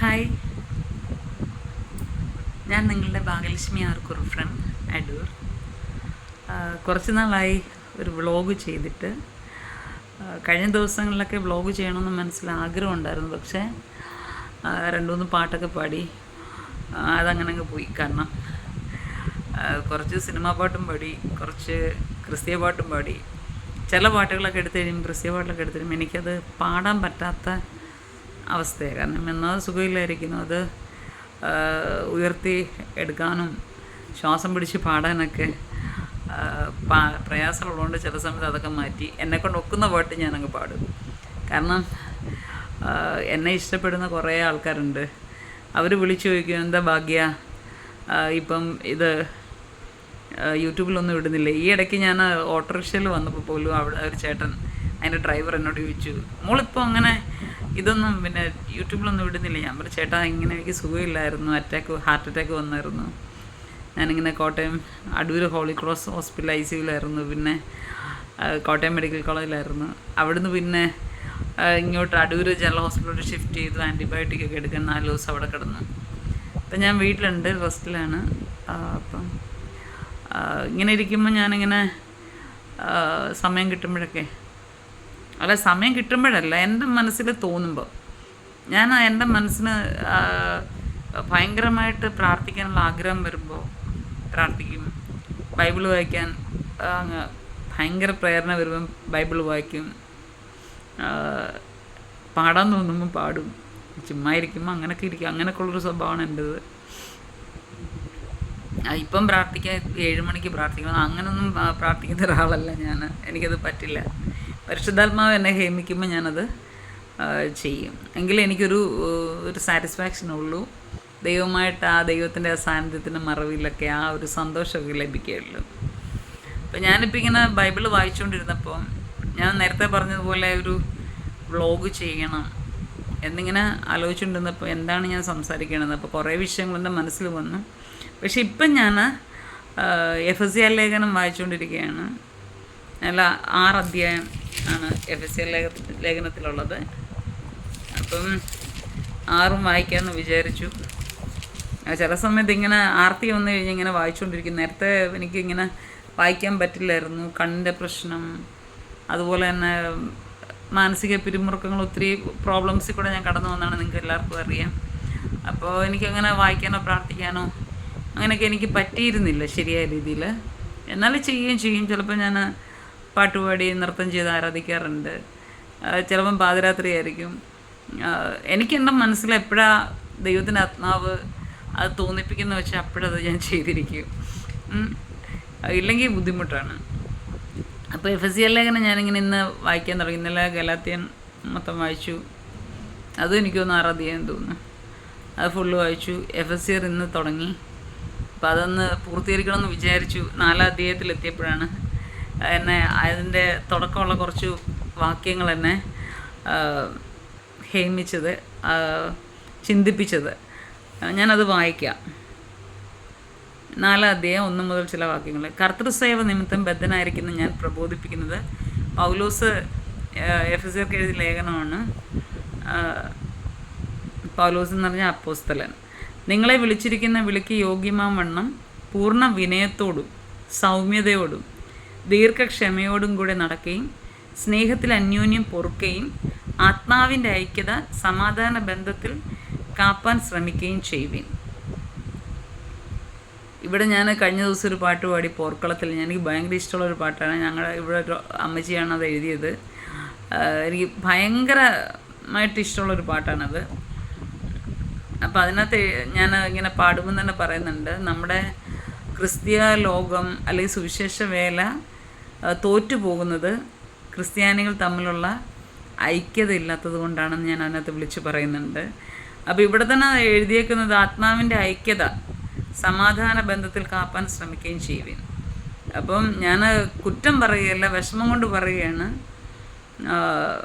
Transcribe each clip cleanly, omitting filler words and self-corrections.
Hi, ഞാൻ നിങ്ങളുടെ Bhagyalakshmi ആർക്കുറു from Adoor. കുറച്ച് നാളായി ഒരു വ്ളോഗ് ചെയ്തിട്ട്. കഴിഞ്ഞ ദിവസങ്ങളിലൊക്കെ വ്ളോഗ് ചെയ്യണമെന്ന് മനസ്സിൽ ആഗ്രഹം ഉണ്ടായിരുന്നു. പക്ഷേ രണ്ട് മൂന്ന് പാട്ടൊക്കെ പാടി അതങ്ങനെ അങ്ങ് പോയി. കാരണം കുറച്ച് സിനിമാ പാട്ടും പാടി, കുറച്ച് ക്രിസ്തീയ പാട്ടും പാടി. ചില പാട്ടുകളൊക്കെ എടുത്തു കഴിയുമ്പോൾ, ക്രിസ്തീയ പാട്ടുകളൊക്കെ എടുത്തു കഴിയുമ്പോൾ എനിക്കത് പാടാൻ പറ്റാത്ത അവസ്ഥയാണ്. കാരണം എന്നാൽ സുഖമില്ലായിരിക്കുന്നു. അത് ഉയർത്തി എടുക്കാനും ശ്വാസം പിടിച്ച് പാടാനൊക്കെ പ്രയാസമുള്ളതുകൊണ്ട് ചില സമയത്ത് അതൊക്കെ മാറ്റി എന്നെക്കൊണ്ട് ഒക്കുന്ന പാട്ട് ഞാനങ്ങ് പാടും. കാരണം എന്നെ ഇഷ്ടപ്പെടുന്ന കുറേ ആൾക്കാരുണ്ട്. അവർ വിളിച്ചു ചോദിക്കും, എന്താ ഭാഗ്യ ഇപ്പം ഇത് യൂട്യൂബിലൊന്നും ഇടുന്നില്ല. ഈ ഇടയ്ക്ക് ഞാൻ ഓട്ടോറിക്ഷയിൽ വന്നപ്പോൾ പോലും അവിടെ ഒരു ചേട്ടൻ, അതിൻ്റെ ഡ്രൈവർ എന്നോട് ചോദിച്ചു, മോളിപ്പോൾ അങ്ങനെ ഇതൊന്നും പിന്നെ യൂട്യൂബിലൊന്നും ഇടുന്നില്ല. ഞാൻ പറഞ്ഞു, ചേട്ടാ ഇങ്ങനെ എനിക്ക് സുഖമില്ലായിരുന്നു, ഹാർട്ട് അറ്റാക്ക് വന്നായിരുന്നു. ഞാനിങ്ങനെ Kottayam Adoor holy cross hospital ICUലായിരുന്നു. പിന്നെ കോട്ടയം മെഡിക്കൽ കോളേജിലായിരുന്നു. അവിടുന്ന് പിന്നെ ഇങ്ങോട്ട് അടൂർ ജനറൽ ഹോസ്പിറ്റലിലോട്ട് ഷിഫ്റ്റ് ചെയ്തു. ആൻറ്റിബയോട്ടിക്കൊക്കെ എടുക്കാൻ 4 ദിവസം അവിടെ കിടന്നു. അപ്പം ഞാൻ വീട്ടിലുണ്ട്, റെസ്റ്റിലാണ്. അപ്പം ഇങ്ങനെ ഇരിക്കുമ്പോൾ ഞാനിങ്ങനെ സമയം കിട്ടുമ്പോഴൊക്കെ, അല്ല സമയം കിട്ടുമ്പോഴല്ല, എൻ്റെ മനസ്സിൽ തോന്നുമ്പോൾ ഞാൻ എൻ്റെ മനസ്സിന് ഭയങ്കരമായിട്ട് പ്രാർത്ഥിക്കാനുള്ള ആഗ്രഹം വരുമ്പോൾ പ്രാർത്ഥിക്കും. ബൈബിൾ വായിക്കാൻ ഭയങ്കര പ്രേരണ വരുമ്പം ബൈബിൾ വായിക്കും. പാടാൻ തോന്നുമ്പോൾ പാടും. ചുമ്മാ ഇരിക്കുമ്പോൾ അങ്ങനെയൊക്കെ ഇരിക്കും. അങ്ങനെയൊക്കെയുള്ളൊരു സ്വഭാവമാണ് എൻ്റേത്. ഇപ്പം പ്രാർത്ഥിക്കാൻ 7 മണിക്ക് പ്രാർത്ഥിക്കണം, അങ്ങനൊന്നും പ്രാർത്ഥിക്കുന്ന ഒരാളല്ല ഞാൻ. എനിക്കത് പറ്റില്ല. പരിശുദ്ധാത്മാവ് എന്നെ ഹേമിക്കുമ്പോൾ ഞാനത് ചെയ്യും. എങ്കിലും എനിക്കൊരു സാറ്റിസ്ഫാക്ഷനുള്ളൂ. ദൈവമായിട്ട് ആ ദൈവത്തിൻ്റെ സാന്നിധ്യത്തിൻ്റെ മറവിലൊക്കെ ആ ഒരു സന്തോഷമൊക്കെ ലഭിക്കുകയുള്ളൂ. അപ്പം ഞാനിപ്പോൾ ഇങ്ങനെ ബൈബിൾ വായിച്ചുകൊണ്ടിരുന്നപ്പോൾ ഞാൻ നേരത്തെ പറഞ്ഞതുപോലെ ഒരു വ്ളോഗ് ചെയ്യണം എന്നിങ്ങനെ ആലോചിച്ചുകൊണ്ടിരുന്നപ്പോൾ എന്താണ് ഞാൻ സംസാരിക്കണത്. അപ്പോൾ കുറേ വിഷയങ്ങൾ എൻ്റെ മനസ്സിൽ വന്നു. പക്ഷെ ഇപ്പം ഞാൻ എഫെസ്യ ലേഖനം വായിച്ചുകൊണ്ടിരിക്കുകയാണ്. അല്ല, 6 അധ്യായം ആണ് എഫെസ്യ ലേഖനത്തിലുള്ളത്. അപ്പം 6 വായിക്കാമെന്ന് വിചാരിച്ചു. ചില സമയത്ത് ഇങ്ങനെ ആർത്തി വന്നു കഴിഞ്ഞ് ഇങ്ങനെ വായിച്ചുകൊണ്ടിരിക്കും. നേരത്തെ എനിക്കിങ്ങനെ വായിക്കാൻ പറ്റില്ലായിരുന്നു. കണ്ണിൻ്റെ പ്രശ്നം, അതുപോലെ തന്നെ മാനസിക പിരിമുറുക്കങ്ങൾ, ഒത്തിരി പ്രോബ്ലംസിൽ കൂടെ ഞാൻ കടന്നു വന്നാണ്, നിങ്ങൾക്ക് എല്ലാവർക്കും അറിയാം. അപ്പോൾ എനിക്കങ്ങനെ വായിക്കാനോ പ്രാർത്ഥിക്കാനോ അങ്ങനെയൊക്കെ എനിക്ക് പറ്റിയിരുന്നില്ല ശരിയായ രീതിയിൽ. എന്നാലും ചെയ്യുകയും ചെയ്യും. ചിലപ്പോൾ ഞാൻ പാട്ടുപാടി നൃത്തം ചെയ്ത് ആരാധിക്കാറുണ്ട്. ചിലപ്പം പാതിരാത്രി ആയിരിക്കും. എനിക്കെൻ്റെ മനസ്സിൽ എപ്പോഴാണ് ദൈവത്തിൻ്റെ ആത്മാവ് അത് തോന്നിപ്പിക്കുന്ന വെച്ചാൽ അപ്പോഴത് ഞാൻ ചെയ്തിരിക്കും. ഇല്ലെങ്കിൽ ബുദ്ധിമുട്ടാണ്. അപ്പോൾ എഫെസ്യ ലേഖനം ഞാനിങ്ങനെ ഇന്ന് വായിക്കാൻ തുടങ്ങി. ഇന്നലെ ഗലാത്യൻ മൊത്തം വായിച്ചു. അതും എനിക്കൊന്ന് 6 അധ്യായം തോന്നുന്നു. അത് ഫുള്ള് വായിച്ചു. എഫെസ്യർ ഇന്ന് തുടങ്ങി. അപ്പോൾ അതൊന്ന് പൂർത്തീകരിക്കണമെന്ന് വിചാരിച്ചു. 4 അധ്യായത്തിലെത്തിയപ്പോഴാണ് എന്നെ അതിൻ്റെ തുടക്കമുള്ള കുറച്ച് വാക്യങ്ങൾ എന്നെ ഹേമിച്ചത്, ചിന്തിപ്പിച്ചത്. ഞാനത് വായിക്കാം. 4 അധ്യായം 1 മുതൽ ചില വാക്യങ്ങൾ. കർത്തൃസേവ നിമിത്തം ബദ്ധനായിരിക്കുന്ന ഞാൻ പ്രബോധിപ്പിക്കുന്നത്. പൗലോസ് എഫെസ്യർക്ക് എഴുതിയ ലേഖനമാണ്. പൗലോസ് എന്ന് പറഞ്ഞാൽ അപ്പോസ്തലൻ. നിങ്ങളെ വിളിച്ചിരിക്കുന്ന വിളിക്ക് യോഗ്യമാം വണ്ണം പൂർണ്ണ വിനയത്തോടും സൗമ്യതയോടും ദീർഘക്ഷമയോടും കൂടെ നടക്കുകയും സ്നേഹത്തിൽ അന്യോന്യം പൊറുക്കുകയും ആത്മാവിൻ്റെ ഐക്യത സമാധാന ബന്ധത്തിൽ കാപ്പാൻ ശ്രമിക്കുകയും ചെയ്യുവിൻ. ഇവിടെ ഞാൻ കഴിഞ്ഞ ദിവസം ഒരു പാട്ട് പാടി, പോർക്കളത്തിൽ. എനിക്ക് ഭയങ്കര ഇഷ്ടമുള്ളൊരു പാട്ടാണ്. ഇവിടെ ഒരു അമ്മച്ചിയാണ് അത് എഴുതിയത്. എനിക്ക് ഭയങ്കരമായിട്ട് ഇഷ്ടമുള്ളൊരു പാട്ടാണത്. അപ്പോൾ അതിനകത്ത് ഞാൻ ഇങ്ങനെ പാടുമ്പോൾ തന്നെ പറയുന്നുണ്ട്, നമ്മുടെ ക്രിസ്തീയ ലോകം അല്ലെങ്കിൽ സുവിശേഷ വേല തോറ്റു പോകുന്നത് ക്രിസ്ത്യാനികൾ തമ്മിലുള്ള ഐക്യത ഇല്ലാത്തത് കൊണ്ടാണെന്ന് ഞാൻ അതിനകത്ത് വിളിച്ച് പറയുന്നുണ്ട്. അപ്പോൾ ഇവിടെ തന്നെ എഴുതിയേക്കുന്നത് ആത്മാവിൻ്റെ ഐക്യത സമാധാന ബന്ധത്തിൽ കാപ്പാൻ ശ്രമിക്കുകയും ചെയ്യുവിൻ. അപ്പം ഞാൻ കുറ്റം പറയുകയല്ല, വിഷമം കൊണ്ട് പറയുകയാണ്.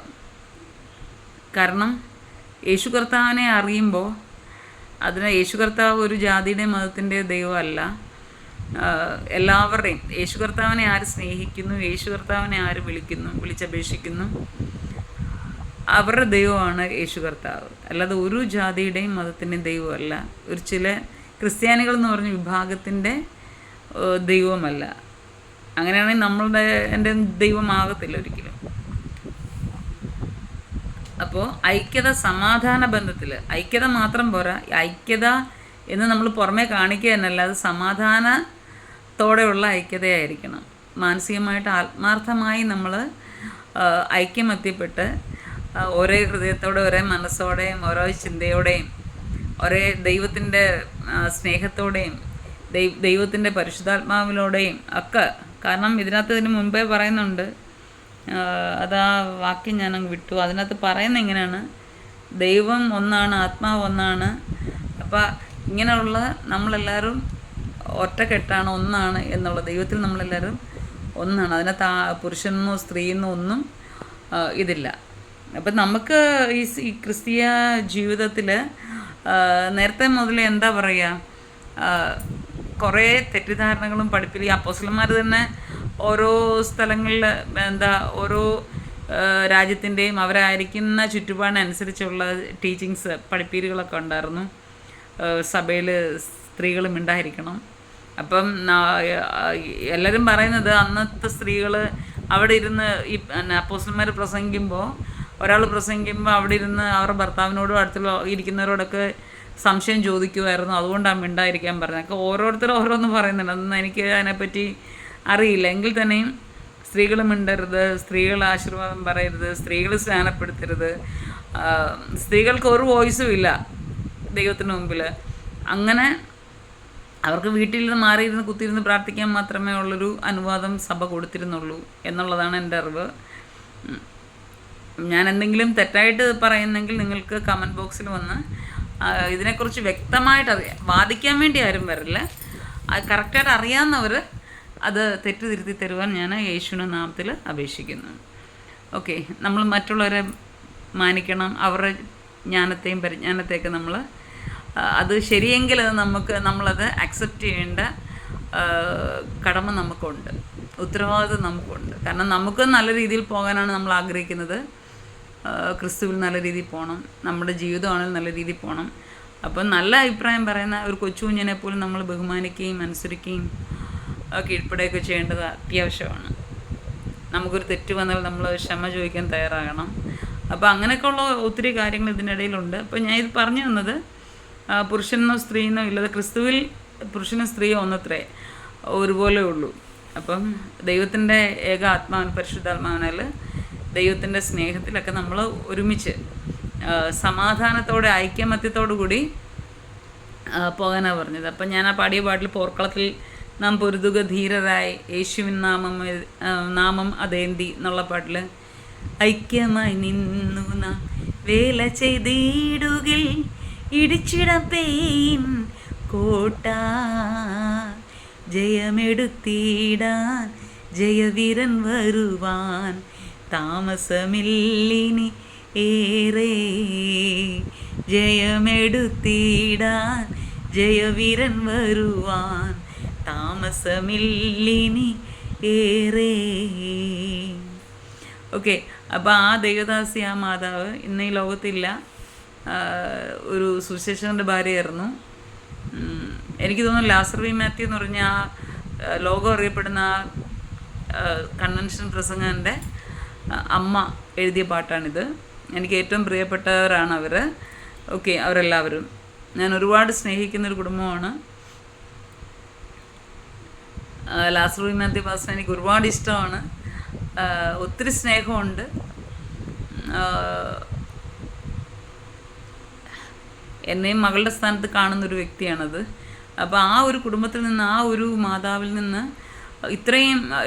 കാരണം യേശു കർത്താവിനെ അറിയുമ്പോൾ യേശു കർത്താവ് ഒരു ജാതിയുടെയും മതത്തിൻ്റെ ദൈവമല്ല. എല്ലാവരുടെയും യേശു കർത്താവിനെ ആര് സ്നേഹിക്കുന്നു, യേശു കർത്താവിനെ ആര് വിളിക്കുന്നു, വിളിച്ചപേക്ഷിക്കുന്നു, അവരുടെ ദൈവമാണ് യേശു കർത്താവ്. അല്ലാതെ ഒരു ജാതിയുടെയും മതത്തിൻ്റെയും ദൈവമല്ല. ഒരു ചില ക്രിസ്ത്യാനികൾ എന്ന് പറഞ്ഞ വിഭാഗത്തിൻ്റെ ദൈവമല്ല. അങ്ങനെയാണെങ്കിൽ നമ്മളുടെ എൻ്റെ ദൈവമാകത്തില്ല ഒരിക്കലും. അപ്പോൾ ഐക്യത, സമാധാന ബന്ധത്തിൽ ഐക്യത മാത്രം പോരാ. ഐക്യത എന്ന് നമ്മൾ പുറമേ കാണിക്കുക എന്നല്ല, അത് സമാധാനത്തോടെയുള്ള ഐക്യതയായിരിക്കണം. മാനസികമായിട്ട് ആത്മാർത്ഥമായി നമ്മൾ ഐക്യമത്യപ്പെട്ട് ഒരേ ഹൃദയത്തോടെ, ഒരേ മനസ്സോടെയും, ഓരോ ചിന്തയോടെയും, ഒരേ ദൈവത്തിൻ്റെ സ്നേഹത്തോടെയും, ദൈവത്തിൻ്റെ പരിശുദ്ധാത്മാവിലൂടെയും ഒക്കെ. കാരണം ഇതിന് മുൻപേ പറയുന്നുണ്ട്, അതാ വാക്യം ഞാനങ്ങ് വിട്ടു. അതിനകത്ത് പറയുന്നത് ഇങ്ങനെയാണ്: ദൈവം ഒന്നാണ്, ആത്മാവ് ഒന്നാണ്. അപ്പം ഇങ്ങനെയുള്ള നമ്മളെല്ലാവരും ഒറ്റക്കെട്ടാണ്, ഒന്നാണ് എന്നുള്ള ദൈവത്തിൽ നമ്മളെല്ലാവരും ഒന്നാണ്. അതിനകത്ത് പുരുഷനെന്നോ സ്ത്രീയെന്നോ ഒന്നും ഇതില്ല. അപ്പം നമുക്ക് ഈ ക്രിസ്തീയ ജീവിതത്തിൽ നേരത്തെ മുതൽ എന്താ പറയുക, കുറേ തെറ്റിദ്ധാരണകളും പഠിപ്പിൽ ഈ അപ്പോസ്തലന്മാർ തന്നെ ഓരോ സ്ഥലങ്ങളിൽ ഓരോ രാജ്യത്തിൻ്റെയും അവരായിരിക്കുന്ന ചുറ്റുപാടിനനുസരിച്ചുള്ള ടീച്ചിങ്സ്, പഠിപ്പീരുകളൊക്കെ ഉണ്ടായിരുന്നു. സഭയിൽ സ്ത്രീകളും ഉണ്ടായിരിക്കണം. അപ്പം എല്ലാവരും പറയുന്നത് അന്നത്തെ സ്ത്രീകൾ അവിടെ ഇരുന്ന് ഈ അപ്പോസ്തലന്മാർ പ്രസംഗിക്കുമ്പോൾ, ഒരാൾ പ്രസംഗിക്കുമ്പോൾ അവിടെ ഇരുന്ന് അവരുടെ ഭർത്താവിനോടും അടുത്തുള്ള ഇരിക്കുന്നവരോടൊക്കെ സംശയം ചോദിക്കുമായിരുന്നു. അതുകൊണ്ടാണ് മിണ്ടായിരിക്കാൻ പറഞ്ഞത്. ഒക്കെ ഓരോരുത്തരും ഓരോന്ന് പറയുന്നുണ്ട്. അതൊന്നും എനിക്ക് അതിനെപ്പറ്റി അറിയില്ല. എങ്കിൽ തന്നെയും സ്ത്രീകൾ മിണ്ടരുത്, സ്ത്രീകൾ ആശീർവാദം പറയരുത്, സ്ത്രീകൾ സ്നാനപ്പെടുത്തരുത്, സ്ത്രീകൾക്ക് ഒരു വോയിസും ഇല്ല ദൈവത്തിന് മുമ്പിൽ. അങ്ങനെ അവർക്ക് വീട്ടിൽ നിന്ന് മാറിയിരുന്ന് കുത്തിയിരുന്ന് പ്രാർത്ഥിക്കാൻ മാത്രമേ ഉള്ളൊരു അനുവാദം സഭ കൊടുത്തിരുന്നുള്ളൂ എന്നുള്ളതാണ് എൻ്റെ അറിവ്. ഞാൻ എന്തെങ്കിലും തെറ്റായിട്ട് പറയുന്നെങ്കിൽ നിങ്ങൾക്ക് കമൻറ്റ് ബോക്സിൽ വന്ന് ഇതിനെക്കുറിച്ച് വ്യക്തമായിട്ട് വാദിക്കാൻ വേണ്ടി ആരും വരില്ല. അത് കറക്റ്റായിട്ട് അറിയാവുന്നവർ അത് തെറ്റ് തിരുത്തി തരുവാൻ ഞാൻ യേശുവിൻ്റെ നാമത്തിൽ അപേക്ഷിക്കുന്നു. ഓക്കെ, നമ്മൾ മറ്റുള്ളവരെ മാനിക്കണം. അവരുടെ ജ്ഞാനത്തെയും പരിജ്ഞാനത്തെയൊക്കെ നമ്മൾ അത് ശരിയെങ്കിൽ അത് നമ്മളത് അക്സെപ്റ്റ് ചെയ്യേണ്ട കടമ നമുക്കുണ്ട്, ഉത്തരവാദിത്വം നമുക്കുണ്ട്. കാരണം നമുക്ക് നല്ല രീതിയിൽ പോകാനാണ് നമ്മൾ ആഗ്രഹിക്കുന്നത്. ക്രിസ്തുവിൽ നല്ല രീതിയിൽ പോകണം, നമ്മുടെ ജീവിതമാണെങ്കിൽ നല്ല രീതിയിൽ പോകണം. അപ്പം നല്ല അഭിപ്രായം പറയുന്ന ഒരു കൊച്ചു കുഞ്ഞിനെ പോലും നമ്മൾ ബഹുമാനിക്കുകയും അനുസരിക്കുകയും കീഴ്പ്പെടുകയൊക്കെ ചെയ്യേണ്ടത് അത്യാവശ്യമാണ്. നമുക്കൊരു തെറ്റ് വന്നാൽ നമ്മൾ ക്ഷമ ചോദിക്കാൻ തയ്യാറാകണം. അപ്പോൾ അങ്ങനെയൊക്കെയുള്ള ഒത്തിരി കാര്യങ്ങൾ ഇതിനിടയിലുണ്ട്. അപ്പോൾ ഞാൻ ഇത് പറഞ്ഞു തന്നത് പുരുഷനോ സ്ത്രീയെന്നോ ഇല്ലാതെ ക്രിസ്തുവിൽ പുരുഷനും സ്ത്രീയോ ഒന്നത്രേ, ഒരുപോലെ ഉള്ളൂ. അപ്പം ദൈവത്തിൻ്റെ ഏക ആത്മാവിൻ പരിശുദ്ധാത്മാവിനാൽ ദൈവത്തിൻ്റെ സ്നേഹത്തിലൊക്കെ നമ്മൾ ഒരുമിച്ച് സമാധാനത്തോടെ ഐക്യമത്യത്തോടു കൂടി പോകാനാണ് പറഞ്ഞത്. അപ്പം ഞാൻ ആ പാടിയ പാട്ടിൽ പോർക്കളത്തിൽ നാം പൊരുതുക ധീരരായി യേശുവിൻ നാമം അതേന്തി എന്നുള്ള പാട്ടിൽ ഐക്യമായി നിന്നു നാം വേല ചെയ്തിടുകിൽ ഇടിച്ചിടം പെയിൻ കോട്ട ജയമെടുത്തിടാൻ ജയവീരൻ വരുവാൻ താമസമില്ലിനി ഏറെ ജയമെടുത്തിടാൻ ജയവീരൻ വരുവാൻ താമസമില്ലിനി ഏറെ. ഓക്കെ, അപ്പോൾ ആ ദൈവദാസി, ആ മാതാവ് ഇന്ന് ഈ ലോകത്തില്ല. ഒരു സുശേഷകൻ്റെ ഭാര്യയായിരുന്നു. എനിക്ക് തോന്നുന്നു ലാസർ വി മാത്യു എന്ന് പറഞ്ഞ ആ ലോകം അറിയപ്പെടുന്ന കൺവെൻഷൻ പ്രസംഗൻ്റെ അമ്മ എഴുതിയ പാട്ടാണിത്. എനിക്ക് ഏറ്റവും പ്രിയപ്പെട്ടവരാണ് അവർ. ഓക്കെ, അവരെല്ലാവരും ഞാൻ ഒരുപാട് സ്നേഹിക്കുന്നൊരു കുടുംബമാണ്. ലാസർ വി മാത്യു പാസ്റ്റർ എനിക്ക് ഒരുപാട് ഇഷ്ടമാണ്, ഒത്തിരി സ്നേഹമുണ്ട്. എന്നെയും മകളുടെ സ്ഥാനത്ത് കാണുന്നൊരു വ്യക്തിയാണത്. അപ്പോൾ ആ ഒരു കുടുംബത്തിൽ നിന്ന്, ആ ഒരു മാതാവിൽ നിന്ന്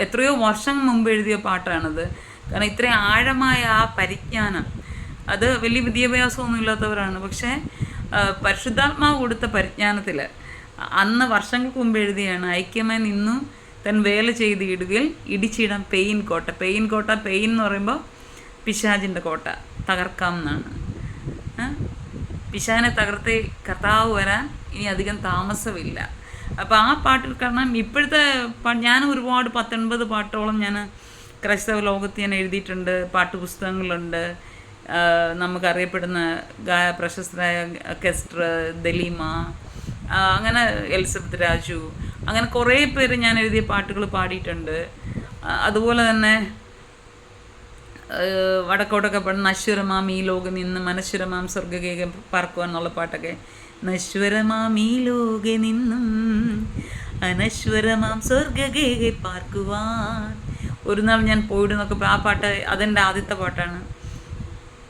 എത്രയോ വർഷങ്ങൾ മുമ്പ് എഴുതിയ പാട്ടാണത്. കാരണം ഇത്രയും ആഴമായ ആ പരിജ്ഞാനം, അത് വലിയ വിദ്യാഭ്യാസമൊന്നും ഇല്ലാത്തവരാണ്, പക്ഷേ പരിശുദ്ധാത്മാവ് കൊടുത്ത പരിജ്ഞാനത്തിൽ അന്ന് വർഷങ്ങൾക്ക് മുമ്പ് എഴുതിയാണ്. ഐക്യമായി നിന്നു തൻ വേല ചെയ്തിടുകയിൽ ഇടിച്ചിടാം പെയിൻ കോട്ട. പെയിൻ എന്ന് പറയുമ്പോൾ പിശാചിൻ്റെ കോട്ട, തകർക്കാം എന്നാണ്. പിശാചിനെ തകർത്ത് കർത്താവ് വരാൻ ഇനി അധികം താമസമില്ല. അപ്പോൾ ആ പാട്ടിൽ, കാരണം ഇപ്പോഴത്തെ ഞാൻ ഒരുപാട് 19 പാട്ടോളം ഞാൻ ക്രൈസ്തവ ലോകത്ത് ഞാൻ എഴുതിയിട്ടുണ്ട്, പാട്ടുപുസ്തകങ്ങളുണ്ട്. നമുക്കറിയപ്പെടുന്ന പ്രശസ്തരായ കെസ്റ്റർ, ദലീമ, അങ്ങനെ എലിസബത്ത് രാജു, അങ്ങനെ കുറേ പേര് ഞാൻ എഴുതിയ പാട്ടുകൾ പാടിയിട്ടുണ്ട്. അതുപോലെ തന്നെ വടക്കോട്ടൊക്കെ പാടുന്ന നശ്വരമാം ഈ ലോകം നിന്ന് മനശ്വരമാം സ്വർഗ്ഗകേക പാർക്കുവാൻ എന്നുള്ള പാട്ടൊക്കെ, നശ്വരമാം ഈ ലോകെ നിന്നും അനശ്വരമാം സ്വർഗ്ഗകേക പാർക്കുവാൻ ഒരു നാൾ ഞാൻ പോയിടുന്നൊക്കെ ആ പാട്ട് അതെൻ്റെ ആദ്യത്തെ പാട്ടാണ്.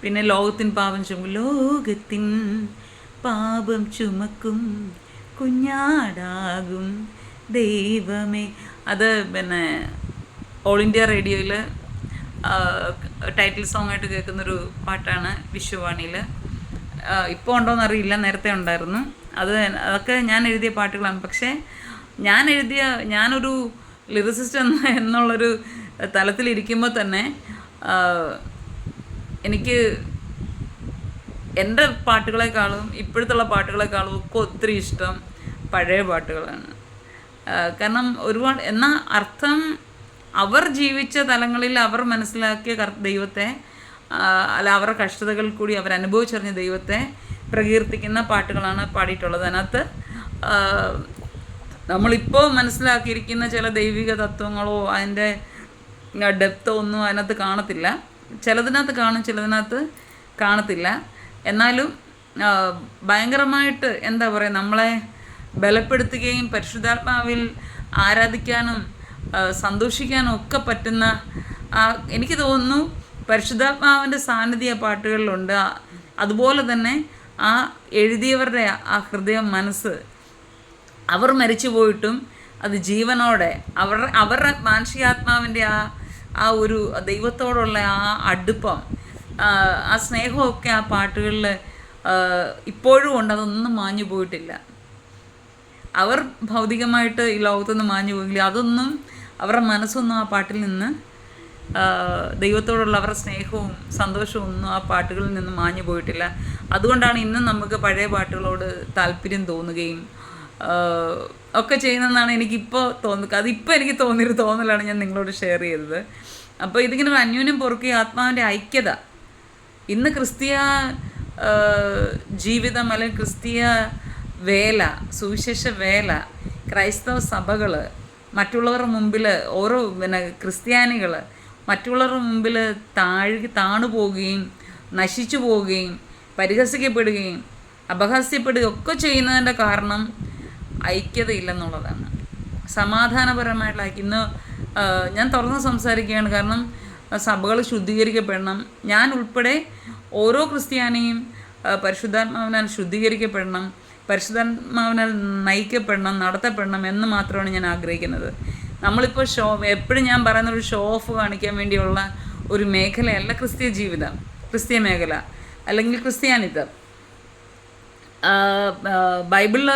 പിന്നെ ലോകത്തിൻ പാപം ചുമക്കും, ലോകത്തിൻ പാപം ചുമക്കും കുഞ്ഞാടാകും ദൈവമേ, അത് പിന്നെ ഓൾ ഇന്ത്യ റേഡിയോയിൽ ടൈറ്റിൽ സോങ് ആയിട്ട് കേൾക്കുന്നൊരു പാട്ടാണ് വിശ്വവാണിയിൽ. ഇപ്പോൾ ഉണ്ടോയെന്നറിയില്ല, നേരത്തെ ഉണ്ടായിരുന്നു. അതൊക്കെ ഞാൻ എഴുതിയ പാട്ടുകളാണ്. പക്ഷേ ഞാനൊരു ലിറിസിസ്റ്റ് എന്നുള്ളൊരു തലത്തിലിരിക്കുമ്പോൾ തന്നെ എനിക്ക് എൻ്റെ പാട്ടുകളെക്കാളും ഇപ്പോഴത്തുള്ള പാട്ടുകളെക്കാളും ഒക്കെ ഒത്തിരി ഇഷ്ടം പഴയ പാട്ടുകളാണ്. കാരണം ഒരുപാട് എന്നാൽ അർത്ഥം അവർ ജീവിച്ച തലങ്ങളിൽ അവർ മനസ്സിലാക്കിയ ദൈവത്തെ, അല്ല അവരുടെ കഷ്ടതകൾ കൂടി അവരനുഭവിച്ചറിഞ്ഞ ദൈവത്തെ പ്രകീർത്തിക്കുന്ന പാട്ടുകളാണ് പാടിയിട്ടുള്ളത്. അതിനകത്ത് നമ്മളിപ്പോൾ മനസ്സിലാക്കിയിരിക്കുന്ന ചില ദൈവിക തത്വങ്ങളോ അതിൻ്റെ ഡെപ്തോ ഒന്നും അതിനകത്ത് കാണത്തില്ല. ചിലതിനകത്ത് കാണും, ചിലതിനകത്ത് കാണത്തില്ല. എന്നാലും ഭയങ്കരമായിട്ട് എന്താ പറയുക, നമ്മളെ ബലപ്പെടുത്തുകയും പരിശുദ്ധാത്മാവിൽ ആരാധിക്കാനും സന്തോഷിക്കാനും ഒക്കെ പറ്റുന്ന എനിക്ക് തോന്നുന്നു പരിശുദ്ധാത്മാവിൻ്റെ സാന്നിധ്യ പാട്ടുകളിലുണ്ട്. അതുപോലെ തന്നെ ആ എഴുതിയവരുടെ ആ ഹൃദയം, മനസ്സ്, അവർ മരിച്ചു പോയിട്ടും അത് ജീവനോടെ അവരുടെ മാനസികാത്മാവിൻ്റെ ആ ഒരു ദൈവത്തോടുള്ള ആ അടുപ്പം, ആ സ്നേഹമൊക്കെ ആ പാട്ടുകളിൽ ഇപ്പോഴും ഉണ്ട്. അതൊന്നും മാഞ്ഞു പോയിട്ടില്ല. അവർ ഭൗതികമായിട്ട് ഈ ലോകത്തുനിന്ന് മാഞ്ഞു പോയില്ല, അതൊന്നും അവരുടെ മനസ്സൊന്നും ആ പാട്ടിൽ നിന്ന്, ദൈവത്തോടുള്ള അവരുടെ സ്നേഹവും സന്തോഷവും ഒന്നും ആ പാട്ടുകളിൽ നിന്ന് മാഞ്ഞു പോയിട്ടില്ല. അതുകൊണ്ടാണ് ഇന്നും നമുക്ക് പഴയ പാട്ടുകളോട് താല്പര്യം തോന്നുകയും ഒക്കെ ചെയ്യുന്നതെന്നാണ് എനിക്കിപ്പോൾ തോന്നുന്നത്. അതിപ്പോൾ എനിക്ക് തോന്നിയൊരു തോന്നലാണ് ഞാൻ നിങ്ങളോട് ഷെയർ ചെയ്തത്. അപ്പോൾ ഇതിങ്ങനെ ഒരു അന്യോന്യം പൊറുക്കിയ ആത്മാവിൻ്റെ ഐക്യത ഇന്ന് ക്രിസ്തീയ ജീവിതം അല്ലെങ്കിൽ ക്രിസ്തീയ വേല, സുവിശേഷ വേല, ക്രൈസ്തവ സഭകൾ മറ്റുള്ളവരുടെ മുമ്പിൽ ക്രിസ്ത്യാനികൾ മറ്റുള്ളവരുടെ മുമ്പിൽ താണു പോവുകയും നശിച്ചു പോവുകയും പരിഹസിക്കപ്പെടുകയും അപഹാസ്യപ്പെടുകയും ഒക്കെ ചെയ്യുന്നതിൻ്റെ കാരണം ഐക്യതയില്ലെന്നുള്ളതാണ്. സമാധാനപരമായിട്ടുള്ള ഇന്ന് ഞാൻ തുറന്ന് സംസാരിക്കുകയാണ്. കാരണം സഭകൾ ശുദ്ധീകരിക്കപ്പെടണം. ഞാൻ ഉൾപ്പെടെ ഓരോ ക്രിസ്ത്യാനിയും പരിശുദ്ധാത്മാവിനാൽ ശുദ്ധീകരിക്കപ്പെടണം, പരിശുദ്ധാത്മാവിനാൽ നയിക്കപ്പെടണം, നടത്തപ്പെടണം എന്ന് മാത്രമാണ് ഞാൻ ആഗ്രഹിക്കുന്നത്. നമ്മളിപ്പോൾ എപ്പോഴും ഞാൻ പറയുന്നൊരു ഷോ ഓഫ് കാണിക്കാൻ വേണ്ടിയുള്ള ഒരു മേഖലയല്ല ക്രിസ്തീയ ജീവിതം, ക്രിസ്തീയ മേഖല അല്ലെങ്കിൽ ക്രിസ്ത്യാനിത്വം. ബൈബിളിൽ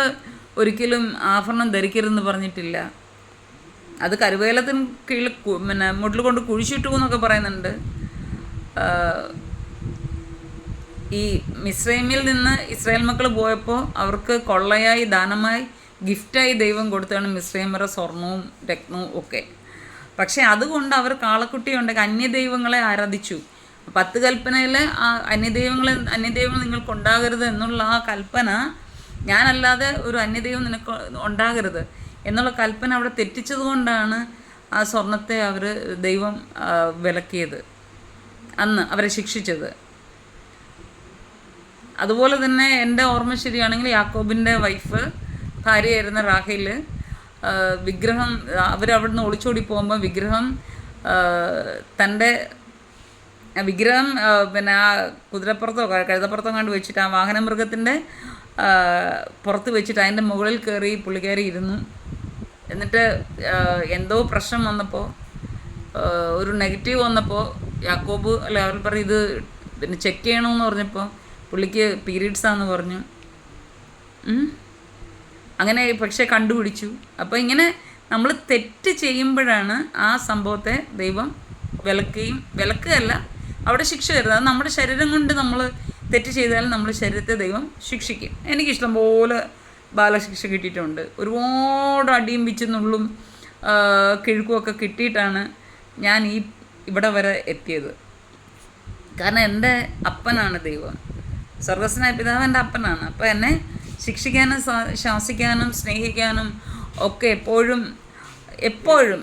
ഒരിക്കലും ആഭരണം ധരിക്കരുതെന്ന് പറഞ്ഞിട്ടില്ല. അത് കരുവേലത്തിന് കീഴിൽ മുട്ടിൽ കൊണ്ട് കുഴിച്ചിട്ടു എന്നൊക്കെ പറയുന്നുണ്ട്. ഈ മിസ്രൈമിൽ നിന്ന് ഇസ്രായേൽ മക്കൾ പോയപ്പോൾ അവർക്ക് കൊള്ളയായി, ദാനമായി, ഗിഫ്റ്റായി ദൈവം കൊടുത്താണ് മിസ്രൈമരുടെ സ്വർണവും രത്നവും ഒക്കെ. പക്ഷേ അതുകൊണ്ട് അവർ കാളക്കുട്ടി ഉണ്ടെങ്കിൽ അന്യദൈവങ്ങളെ ആരാധിച്ചു. 10 കൽപ്പനയിൽ ആ അന്യദൈവങ്ങൾ നിങ്ങൾക്കുണ്ടാകരുത് എന്നുള്ള ആ കൽപ്പന, ഞാനല്ലാതെ ഒരു അന്യദൈവം നിനക്ക് ഉണ്ടാകരുത് എന്നുള്ള കൽപ്പന അവിടെ തെറ്റിച്ചതുകൊണ്ടാണ് ആ സ്വർണത്തെ ദൈവം വിലക്കിയത്, അന്ന് അവരെ ശിക്ഷിച്ചത്. അതുപോലെ തന്നെ എൻ്റെ ഓർമ്മ ശരിയാണെങ്കിൽ യാക്കോബിൻ്റെ ഭാര്യയായിരുന്ന റാഹേൽ വിഗ്രഹം, അവരവിടുന്ന് ഒളിച്ചോടി പോകുമ്പോൾ വിഗ്രഹം ആ കുതിരപ്പുറത്തോ കഴുതപ്പുറത്തോ കണ്ട് വെച്ചിട്ട് ആ വാഹന മൃഗത്തിൻ്റെ പുറത്ത് വെച്ചിട്ട് അതിൻ്റെ മുകളിൽ കയറി പുള്ളിക്കാരി ഇരുന്നു. എന്നിട്ട് എന്തോ പ്രശ്നം വന്നപ്പോൾ, ഒരു നെഗറ്റീവ് വന്നപ്പോൾ യാക്കോബ് അവർ പറയും ഇത് ചെക്ക് ചെയ്യണമെന്ന് പറഞ്ഞപ്പോൾ പുള്ളിക്ക് പീരീഡ്സാന്ന് പറഞ്ഞു. അങ്ങനെ പക്ഷേ കണ്ടുപിടിച്ചു. അപ്പോൾ ഇങ്ങനെ നമ്മൾ തെറ്റ് ചെയ്യുമ്പോഴാണ് ആ സംഭവത്തെ ദൈവം വിലക്കുകയല്ല, അവിടെ ശിക്ഷ തരുന്നത്. അത് നമ്മുടെ ശരീരം കൊണ്ട് നമ്മൾ തെറ്റ് ചെയ്താലും നമ്മുടെ ശരീരത്തെ ദൈവം ശിക്ഷിക്കും. എനിക്കിഷ്ടം പോലെ ബാലശിക്ഷ കിട്ടിയിട്ടുണ്ട്. ഒരുപാട് അടിയും പിച്ചുന്നുള്ളും കിഴുക്കുമൊക്കെ കിട്ടിയിട്ടാണ് ഞാൻ ഇവിടെ വരെ എത്തിയത്. കാരണം എൻ്റെ അപ്പനാണ് ദൈവം. സ്വർഗസ്വനായ പിതാവ് എൻ്റെ അപ്പനാണ്. അപ്പോൾ എന്നെ ശിക്ഷിക്കാനും ശാസിക്കാനും സ്നേഹിക്കാനും ഒക്കെ എപ്പോഴും എപ്പോഴും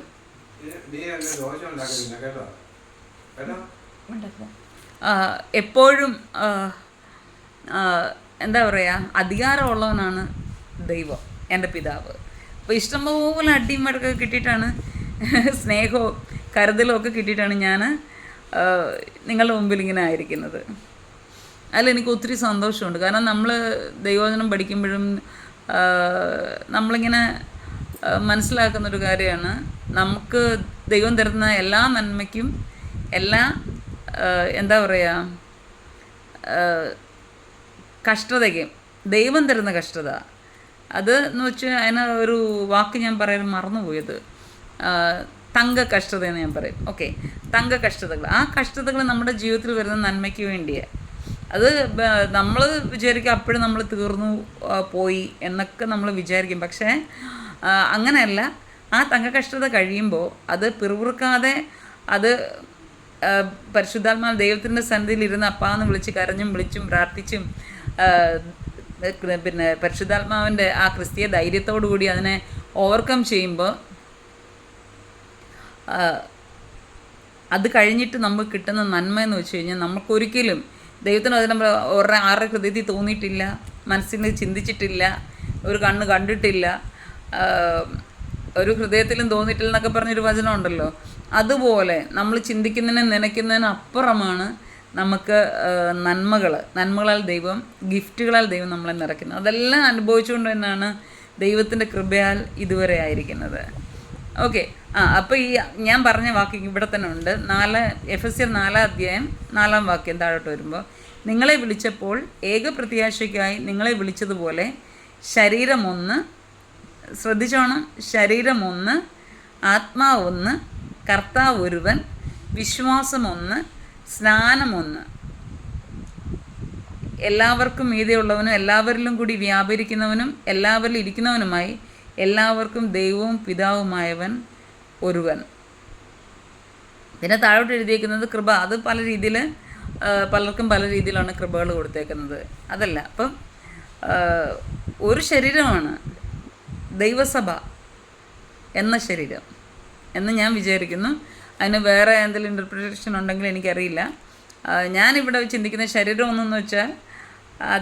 എപ്പോഴും എന്താ പറയുക, അധികാരമുള്ളവനാണ് ദൈവം, എൻ്റെ പിതാവ്. അപ്പോൾ ഇഷ്ടംപോലെ അടിയും മടക്കൊക്കെ കിട്ടിയിട്ടാണ്, സ്നേഹവും കരുതലും ഒക്കെ കിട്ടിയിട്ടാണ് ഞാൻ നിങ്ങളുടെ മുമ്പിൽ ഇങ്ങനെ ആയിരിക്കുന്നത്. അതിലെനിക്ക് ഒത്തിരി സന്തോഷമുണ്ട്. കാരണം നമ്മൾ ദൈവവചനം പഠിക്കുമ്പോഴും നമ്മളിങ്ങനെ മനസ്സിലാക്കുന്നൊരു കാര്യമാണ്, നമുക്ക് ദൈവം തരുന്ന എല്ലാ നന്മയ്ക്കും എല്ലാ എന്താ പറയുക കഷ്ടതയ്ക്കും ദൈവം തരുന്ന കഷ്ടത അത് എന്ന് വെച്ചാൽ അതിന് ഒരു വാക്ക് ഞാൻ പറയാൻ മറന്നുപോയത്, തങ്ക കഷ്ടത എന്ന് ഞാൻ പറയും. ഓക്കെ, തങ്ക കഷ്ടതകൾ. ആ കഷ്ടതകൾ നമ്മുടെ ജീവിതത്തിൽ വരുന്ന നന്മയ്ക്ക് വേണ്ടിയാണ്. അത് നമ്മൾ വിചാരിക്കും അപ്പോഴും നമ്മൾ തീർന്നു പോയി എന്നൊക്കെ നമ്മൾ വിചാരിക്കും. പക്ഷേ അങ്ങനെയല്ല. ആ തങ്ക കഷ്ടത കഴിയുമ്പോൾ അത് പിറുപിറുക്കാതെ അത് പരിശുദ്ധാത്മാവ് ദൈവത്തിൻ്റെ സന്നിധിയിൽ ഇരുന്ന് അപ്പാന്ന് വിളിച്ച് കരഞ്ഞും വിളിച്ചും പ്രാർത്ഥിച്ചും പിന്നെ പരിശുദ്ധാത്മാവിൻ്റെ ആ ക്രിസ്തീയ ധൈര്യത്തോടു കൂടി അതിനെ ഓവർകം ചെയ്യുമ്പോൾ അത് കഴിഞ്ഞിട്ട് നമുക്ക് കിട്ടുന്ന നന്മ എന്ന് വെച്ച് കഴിഞ്ഞാൽ നമുക്കൊരിക്കലും ദൈവത്തിന് അതിന് ആരുടെ ഹൃദയത്തിൽ തോന്നിയിട്ടില്ല, മനസ്സിൽ ചിന്തിച്ചിട്ടില്ല, ഒരു കണ്ണ് കണ്ടിട്ടില്ല, ഒരു ഹൃദയത്തിലും തോന്നിയിട്ടില്ല എന്നൊക്കെ പറഞ്ഞൊരു വചനം ഉണ്ടല്ലോ. അതുപോലെ നമ്മൾ ചിന്തിക്കുന്നതിനും നനയ്ക്കുന്നതിനും അപ്പുറമാണ് നമുക്ക് നന്മകളാൽ ദൈവം, ഗിഫ്റ്റുകളാൽ ദൈവം നമ്മളെ നിറയ്ക്കുന്നത്. അതെല്ലാം അനുഭവിച്ചുകൊണ്ട് തന്നെയാണ് ദൈവത്തിൻ്റെ കൃപയാൽ ഇതുവരെ ആയിരിക്കുന്നത്. ഓക്കെ, അപ്പോൾ ഈ ഞാൻ പറഞ്ഞ വാക്ക് ഇവിടെ തന്നെ ഉണ്ട്. എഫെസ്യർ 4:4 താഴോട്ട് വരുമ്പോൾ, നിങ്ങളെ വിളിച്ചപ്പോൾ ഏകപ്രത്യാശയ്ക്കായി നിങ്ങളെ വിളിച്ചതുപോലെ ശരീരം ഒന്ന്, ശ്രദ്ധിച്ചോണം, ശരീരം ഒന്ന്, ആത്മാവ് ഒന്ന്, കർത്താവ് ഒരുവൻ, വിശ്വാസം ഒന്ന്, സ്നാനം ഒന്ന്, എല്ലാവർക്കും മീതെയുള്ളവനും എല്ലാവരിലും കൂടി വ്യാപരിക്കുന്നവനും എല്ലാവരിലും ഇരിക്കുന്നവനുമായി എല്ലാവർക്കും ദൈവവും പിതാവുമായവൻ ഒരുവൻ. പിന്നെ താഴോട്ട് എഴുതിയേക്കുന്നത് കൃപ. അത് പല രീതിയിൽ പലർക്കും പല രീതിയിലാണ് കൃപകൾ കൊടുത്തേക്കുന്നത്. അതല്ല, അപ്പം ഒരു ശരീരമാണ് ദൈവസഭ എന്ന ശരീരം എന്ന് ഞാൻ വിചാരിക്കുന്നു. അതിന് വേറെ എന്തെങ്കിലും ഇൻ്റർപ്രിറ്റേഷൻ ഉണ്ടെങ്കിൽ എനിക്കറിയില്ല. ഞാനിവിടെ ചിന്തിക്കുന്ന ശരീരം ഒന്നെന്ന് വെച്ചാൽ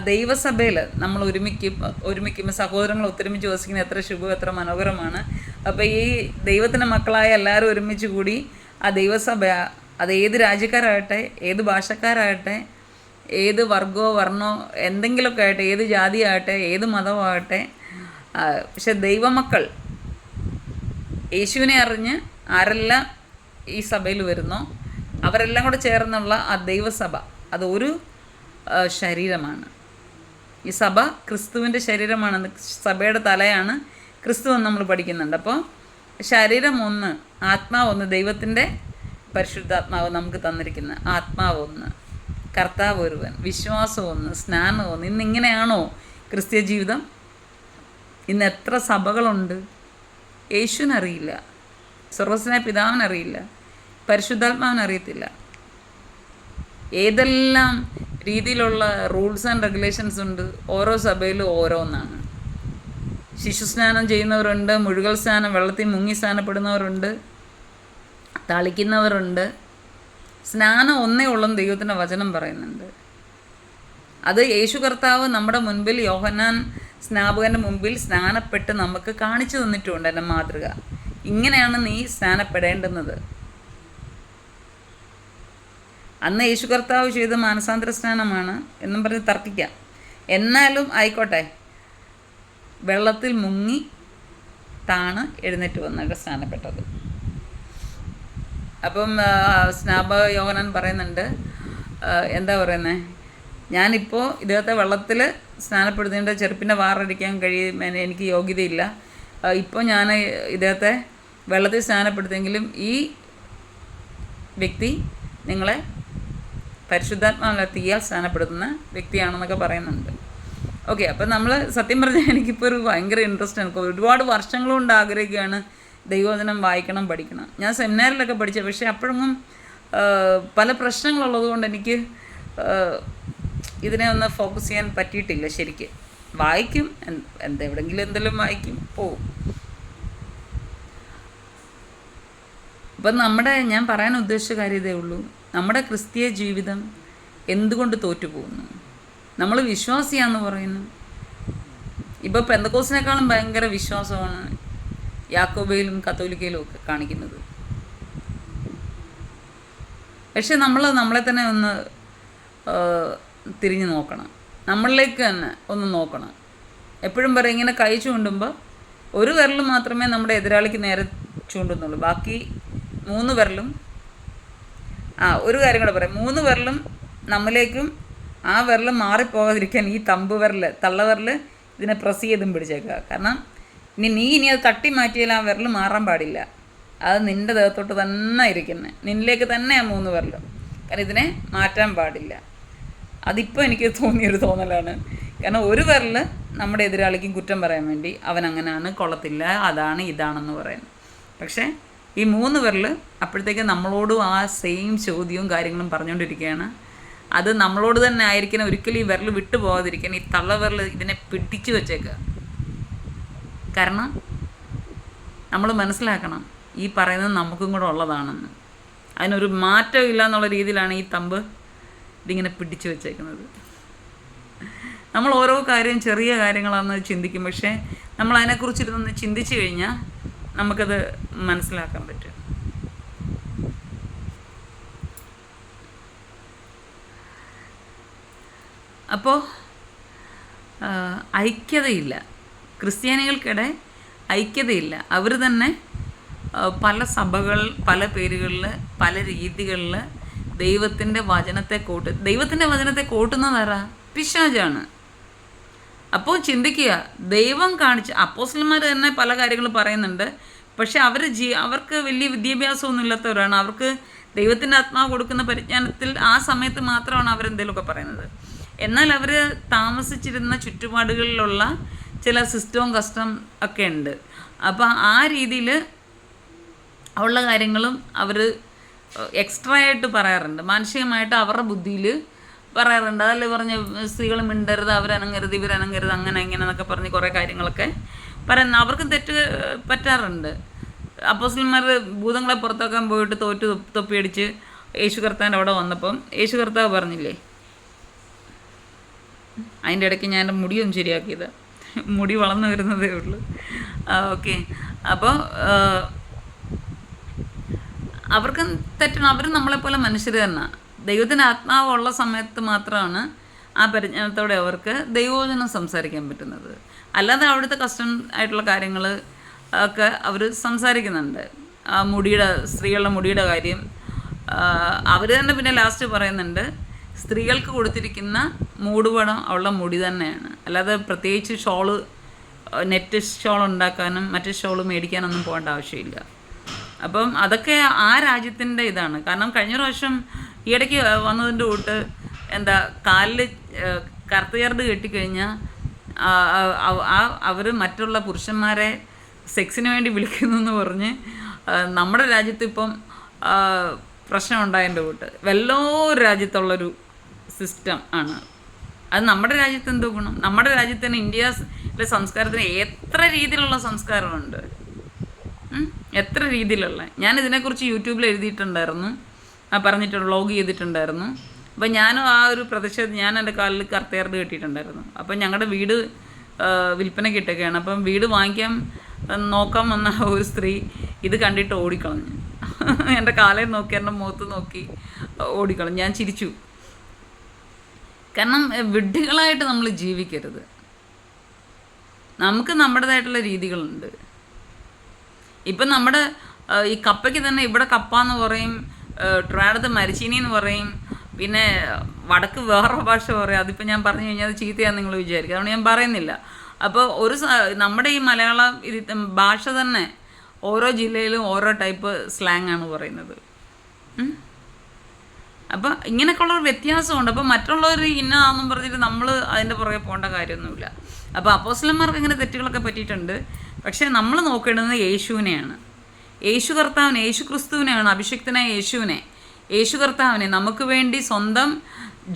ദൈവസഭയിൽ നമ്മൾ ഒരുമിക്കുമ്പോൾ സഹോദരങ്ങൾ ഒത്തൊരുമിച്ച് വസിക്കുന്നത് എത്ര ശുഭം, എത്ര മനോഹരമാണ്. അപ്പോൾ ഈ ദൈവത്തിൻ്റെ മക്കളായ എല്ലാവരും ഒരുമിച്ച് കൂടി ആ ദൈവസഭ, അത് ഏത് രാജ്യക്കാരാകട്ടെ, ഏത് ഭാഷക്കാരാകട്ടെ, ഏത് വർഗമോ വർണ്ണമോ എന്തെങ്കിലുമൊക്കെ ആകട്ടെ, ഏത് ജാതിയാകട്ടെ, ഏത് മതമാകട്ടെ, പക്ഷെ ദൈവമക്കൾ യേശുവിനെ അറിഞ്ഞ് ആരെല്ലാം ഈ സഭയിൽ വരുന്നോ അവരെല്ലാം കൂടെ ചേർന്നുള്ള ആ ദൈവസഭ അത് ഒരു ശരീരമാണ്. ഈ സഭ ക്രിസ്തുവിൻ്റെ ശരീരമാണ്, സഭയുടെ തലയാണ് ക്രിസ്തു എന്ന് നമ്മൾ പഠിക്കുന്നുണ്ട്. അപ്പോൾ ശരീരം ഒന്ന്, ആത്മാവ് ഒന്ന്, ദൈവത്തിൻ്റെ പരിശുദ്ധാത്മാവ് നമുക്ക് തന്നിരിക്കുന്ന ആത്മാവ് ഒന്ന്, കർത്താവ് ഒരുവൻ, വിശ്വാസം ഒന്ന്, സ്നാനം ഒന്ന്. ഇന്നിങ്ങനെയാണോ ക്രിസ്തീയ ജീവിതം? ഇന്ന് എത്ര സഭകളുണ്ട്? യേശുവിനറിയില്ല, സ്വർഗസ്വനായ പിതാവിനറിയില്ല, പരിശുദ്ധാത്മാവിനറിയത്തില്ല. ഏതെല്ലാം രീതിയിലുള്ള റൂൾസ് ആൻഡ് റെഗുലേഷൻസ് ഉണ്ട്. ഓരോ സഭയിലും ഓരോന്നാണ്. ശിശുസ്നാനം ചെയ്യുന്നവരുണ്ട്, മുഴുകൽ സ്നാനം, വെള്ളത്തിൽ മുങ്ങി സ്നാനപ്പെടുന്നവരുണ്ട്, തളിക്കുന്നവരുണ്ട്. സ്നാനം ഒന്നേ ഉള്ളെന്ന് ദൈവത്തിൻ്റെ വചനം പറയുന്നുണ്ട്. അത് യേശു കർത്താവ് നമ്മുടെ മുൻപിൽ, യോഹന്നാൻ സ്നാപകൻ്റെ മുമ്പിൽ സ്നാനപ്പെട്ട് നമുക്ക് കാണിച്ചു തന്നിട്ടുണ്ട്. എൻ്റെ മാതൃക ഇങ്ങനെയാണ് നീ സ്നാനപ്പെടേണ്ടുന്നത്. അന്ന് യേശു കർത്താവ് ചെയ്ത മാനസാന്തര സ്നാനമാണ് എന്നും പറഞ്ഞ് തർക്കിക്കാം. എന്നാലും ആയിക്കോട്ടെ, വെള്ളത്തിൽ മുങ്ങി താണ് എഴുന്നേറ്റ് വന്നിട്ട് സ്നാനപ്പെട്ടത്. അപ്പം സ്നാപക യോഹന്നാൻ പറയുന്നുണ്ട്, എന്താ പറയുന്നത്, ഞാനിപ്പോൾ ഇദ്ദേഹത്തെ വെള്ളത്തിൽ സ്നാനപ്പെടുന്നതിൻ്റെ ചെറുപ്പിൻ്റെ വാറടിക്കാൻ എനിക്ക് യോഗ്യതയില്ല. ഇപ്പോൾ ഞാൻ ഇദ്ദേഹത്തെ വെള്ളത്തിൽ സ്നാനപ്പെടുത്തിയെങ്കിലും ഈ വ്യക്തി നിങ്ങളെ പരിശുദ്ധാത്മാവിലെ തീയാൽ സ്നാനപ്പെടുത്തുന്ന വ്യക്തിയാണെന്നൊക്കെ പറയുന്നുണ്ട്. ഓക്കെ, അപ്പം നമ്മൾ സത്യം പറഞ്ഞാൽ എനിക്കിപ്പോൾ ഒരു ഭയങ്കര ഇൻട്രസ്റ്റ് ആണ്. ഒരുപാട് വർഷങ്ങൾ കൊണ്ട് ആഗ്രഹിക്കുകയാണ് ദൈവവചനം വായിക്കണം, പഠിക്കണം. ഞാൻ സെമിനാറിലൊക്കെ പഠിച്ചത്, പക്ഷേ അപ്പോഴൊന്നും പല പ്രശ്നങ്ങളുള്ളത് കൊണ്ട് എനിക്ക് ഇതിനെ ഒന്ന് ഫോക്കസ് ചെയ്യാൻ പറ്റിയിട്ടില്ല ശരിക്ക്. വായിക്കും, എവിടെയെങ്കിലും എന്തെങ്കിലും വായിക്കും, പോവും. അപ്പം ഞാൻ പറയാൻ ഉദ്ദേശിച്ച കാര്യം ഇതേ ഉള്ളൂ. നമ്മുടെ ക്രിസ്തീയ ജീവിതം എന്തുകൊണ്ട് തോറ്റുപോകുന്നു? നമ്മൾ വിശ്വാസിയാന്ന് പറയുന്നു. ഇപ്പോൾ പെന്തക്കോസിനേക്കാളും ഭയങ്കര വിശ്വാസമാണ് യാക്കോബയിലും കത്തോലിക്കയിലും ഒക്കെ കാണിക്കുന്നത്. പക്ഷെ നമ്മളെ തന്നെ ഒന്ന് തിരിഞ്ഞു നോക്കണം, നമ്മളിലേക്ക് തന്നെ ഒന്ന് നോക്കണം. എപ്പോഴും പറയും ഇങ്ങനെ കൈ ചൂണ്ടുമ്പോൾ ഒരു വിരൽ മാത്രമേ നമ്മുടെ എതിരാളിക്ക് നേരെ ചൂണ്ടുന്നുള്ളൂ, ബാക്കി 3 വിരലും ഒരു കാര്യം കൂടെ പറയാം, 3 വിരലും നമ്മിലേക്കും ആ വിരൽ മാറിപ്പോകാതിരിക്കാൻ ഈ തള്ളവിരൽ ഇതിനെ പ്രസ് ചെയ്തും പിടിച്ചേക്കുക. കാരണം നീ അത് തട്ടി മാറ്റിയാൽ ആ വിരൽ മാറാൻ പാടില്ല, അത് നിൻ്റെ ദേഹത്തോട്ട് തന്നെ ഇരിക്കുന്നത്, നിന്നിലേക്ക് തന്നെ ആ 3 വിരലും. കാരണം ഇതിനെ മാറ്റാൻ പാടില്ല. അതിപ്പോൾ എനിക്ക് തോന്നിയൊരു തോന്നലാണ്. കാരണം ഒരു വിരൽ നമ്മുടെ എതിരാളിക്കും കുറ്റം പറയാൻ വേണ്ടി അവൻ അങ്ങനെയാണ്, കൊള്ളത്തില്ല, അതാണ് ഇതാണെന്ന് പറയുന്നത്. പക്ഷേ ഈ 3 വിരൽ അപ്പോഴത്തേക്ക് നമ്മളോടും ആ സെയിം ചോദ്യവും കാര്യങ്ങളും പറഞ്ഞുകൊണ്ടിരിക്കുകയാണ്. അത് നമ്മളോട് തന്നെ ആയിരിക്കണം. ഒരിക്കലും ഈ വിരൽ വിട്ടു പോകാതിരിക്കാൻ ഈ തള്ളവിരൽ ഇതിനെ പിടിച്ചു വെച്ചേക്കുക. കാരണം നമ്മൾ മനസ്സിലാക്കണം ഈ പറയുന്നത് നമുക്കും കൂടെ ഉള്ളതാണെന്ന്. അതിനൊരു മാറ്റം ഇല്ല എന്നുള്ള രീതിയിലാണ് ഈ തമ്പ് ഇതിങ്ങനെ പിടിച്ചു വെച്ചേക്കുന്നത്. നമ്മൾ ഓരോ കാര്യം ചെറിയ കാര്യങ്ങളാണെന്ന് ചിന്തിക്കും, പക്ഷേ നമ്മൾ അതിനെക്കുറിച്ചിരുന്ന് ചിന്തിച്ചു കഴിഞ്ഞാൽ നമുക്കത് മനസ്സിലാക്കാൻ പറ്റും. അപ്പോൾ ഐക്യതയില്ല, ക്രിസ്ത്യാനികൾക്കിടെ ഐക്യതയില്ല. അവർ തന്നെ പല സഭകൾ, പല പേരുകളിൽ, പല രീതികളിൽ ദൈവത്തിൻ്റെ വചനത്തെ കോട്ടുന്നതാരാ? പിശാചാണ്. അപ്പോൾ ചിന്തിക്കുക, ദൈവം അപ്പോസ്തലന്മാർ തന്നെ പല കാര്യങ്ങൾ പറയുന്നുണ്ട്. പക്ഷെ അവർക്ക് വലിയ വിദ്യാഭ്യാസമൊന്നും ഇല്ലാത്തവരാണ്. അവർക്ക് ദൈവത്തിൻ്റെ ആത്മാവ് കൊടുക്കുന്ന പരിജ്ഞാനത്തിൽ ആ സമയത്ത് മാത്രമാണ് അവരെന്തെങ്കിലുമൊക്കെ പറയുന്നത്. എന്നാൽ അവർ താമസിച്ചിരുന്ന ചുറ്റുപാടുകളിലുള്ള ചില സിസ്റ്റവും കസ്റ്റം ഒക്കെ ഉണ്ട്. അപ്പോൾ ആ രീതിയിൽ ഉള്ള കാര്യങ്ങളും അവർ എക്സ്ട്രാ ആയിട്ട് പറയാറുണ്ട്, മാനസികമായിട്ട് അവരുടെ ബുദ്ധിയിൽ പറയാറുണ്ട്. അതല്ലേ പറഞ്ഞ് സ്ത്രീകൾ മിണ്ടരുത്, അവരനങ്ങരുത്, ഇവരനങ്ങരുത്, അങ്ങനെ ഇങ്ങനെ എന്നൊക്കെ പറഞ്ഞ് കുറേ കാര്യങ്ങളൊക്കെ പറയുന്നത്. അവർക്കും തെറ്റ് പറ്റാറുണ്ട്. അപ്പോസ്തലന്മാർ ഭൂതങ്ങളെ പുറത്താക്കാൻ പോയിട്ട് തൊപ്പിയടിച്ച് യേശു കർത്താവിൻ്റെ അവിടെ വന്നപ്പം യേശു കർത്താവ് പറഞ്ഞില്ലേ, അതിൻ്റെ ഇടയ്ക്ക് ഞാൻ എൻ്റെ മുടിയൊന്നും ശരിയാക്കിയത്, മുടി വളർന്നു വരുന്നതേ ഉള്ളൂ. ഓക്കെ. അപ്പോൾ അവർക്കും തെറ്റണം. അവർ നമ്മളെപ്പോലെ മനുഷ്യർ തന്നെ. ദൈവത്തിൻ്റെ ആത്മാവ് ഉള്ള സമയത്ത് മാത്രമാണ് ആ പരിജ്ഞാനത്തോടെ അവർക്ക് ദൈവവചനം സംസാരിക്കാൻ പറ്റുന്നത്. അല്ലാതെ അവിടുത്തെ കസ്റ്റം ആയിട്ടുള്ള കാര്യങ്ങൾ ഒക്കെ അവർ സംസാരിക്കുന്നുണ്ട്. സ്ത്രീകളുടെ മുടിയുടെ കാര്യം അവർ തന്നെ പിന്നെ ലാസ്റ്റ് പറയുന്നുണ്ട്, സ്ത്രീകൾക്ക് കൊടുത്തിരിക്കുന്ന മൂടുപടം അവളുടെ മുടി തന്നെയാണ്. അല്ലാതെ പ്രത്യേകിച്ച് നെറ്റ് ഷോൾ ഉണ്ടാക്കാനും മറ്റ് ഷോൾ മേടിക്കാനൊന്നും പോകേണ്ട ആവശ്യമില്ല. അപ്പം അതൊക്കെ ആ രാജ്യത്തിൻ്റെ ഇതാണ്. കാരണം കഴിഞ്ഞ പ്രാവശ്യം ഈയിടയ്ക്ക് വന്നതിൻ്റെ കൂട്ട് കാലിൽ കറുത്ത ചരട് കെട്ടിക്കഴിഞ്ഞാൽ അവർ മറ്റുള്ള പുരുഷന്മാരെ സെക്സിന് വേണ്ടി വിളിക്കുന്നു എന്ന് പറഞ്ഞ് നമ്മുടെ രാജ്യത്ത് ഇപ്പം പ്രശ്നം ഉണ്ടായതിൻ്റെ കൂട്ട് വല്ലൊരു രാജ്യത്തുള്ളൊരു സിസ്റ്റം ആണ് അത്. നമ്മുടെ രാജ്യത്ത് എന്തോ ഗുണം? നമ്മുടെ രാജ്യത്തിന് ഇന്ത്യയിലെ സംസ്കാരത്തിന് എത്ര രീതിയിലുള്ള സംസ്കാരമുണ്ട്, എത്ര രീതിയിലുള്ള. ഞാൻ ഇതിനെക്കുറിച്ച് യൂട്യൂബിൽ എഴുതിയിട്ടുണ്ടായിരുന്നു, പറഞ്ഞിട്ടുണ്ട്, വ്ളോഗ് ചെയ്തിട്ടുണ്ടായിരുന്നു. അപ്പം ഞാനും ആ ഒരു പ്രതിഷേധം, ഞാൻ എൻ്റെ കാലിൽ കറുത്തയർഡ് കെട്ടിയിട്ടുണ്ടായിരുന്നു. അപ്പം ഞങ്ങളുടെ വീട് വിൽപ്പനയ്ക്ക് ഇട്ടൊക്കെയാണ്. അപ്പം വീട് വാങ്ങിക്കാൻ നോക്കാൻ വന്ന ഒരു സ്ത്രീ ഇത് കണ്ടിട്ട് ഓടിക്കളഞ്ഞു. എൻ്റെ കാലയിൽ നോക്കി, എൻ്റെ മുഖത്ത് നോക്കി ഓടിക്കളഞ്ഞു. ഞാൻ ചിരിച്ചു. കാരണം വിഡ്ഢികളായിട്ട് നമ്മൾ ജീവിക്കരുത്. നമുക്ക് നമ്മുടേതായിട്ടുള്ള രീതികളുണ്ട്. ഇപ്പം നമ്മുടെ ഈ കപ്പയ്ക്ക് തന്നെ ഇവിടെ കപ്പ എന്ന് പറയും, ട്രാഡത്ത് മരിച്ചീനി എന്ന് പറയും, പിന്നെ വടക്ക് വേറെ ഭാഷ പറയും. അതിപ്പോൾ ഞാൻ പറഞ്ഞു കഴിഞ്ഞാൽ അത് ചീത്തയാന്ന് നിങ്ങൾ വിചാരിക്കും, അതുകൊണ്ട് ഞാൻ പറയുന്നില്ല. അപ്പോൾ നമ്മുടെ ഈ മലയാളം ഭാഷ തന്നെ ഓരോ ജില്ലയിലും ഓരോ ടൈപ്പ് സ്ലാങ് ആണ് പറയുന്നത്. അപ്പം ഇങ്ങനെയൊക്കെയുള്ള ഒരു വ്യത്യാസമുണ്ട്. അപ്പോൾ മറ്റുള്ളവർ ഇന്നതാണെന്നും പറഞ്ഞിട്ട് നമ്മൾ അതിൻ്റെ പുറകെ പോകേണ്ട കാര്യമൊന്നുമില്ല. അപ്പോൾ അപ്പോസ്തലന്മാർക്ക് ഇങ്ങനെ തെറ്റുകളൊക്കെ പറ്റിയിട്ടുണ്ട്. പക്ഷേ നമ്മൾ നോക്കേണ്ടത് യേശുവിനെയാണ്, യേശു കർത്താവിനെ, യേശു ക്രിസ്തുവിനെയാണ്, അഭിഷിക്തനായ യേശുവിനെ. യേശു കർത്താവിനെ നമുക്ക് വേണ്ടി സ്വന്തം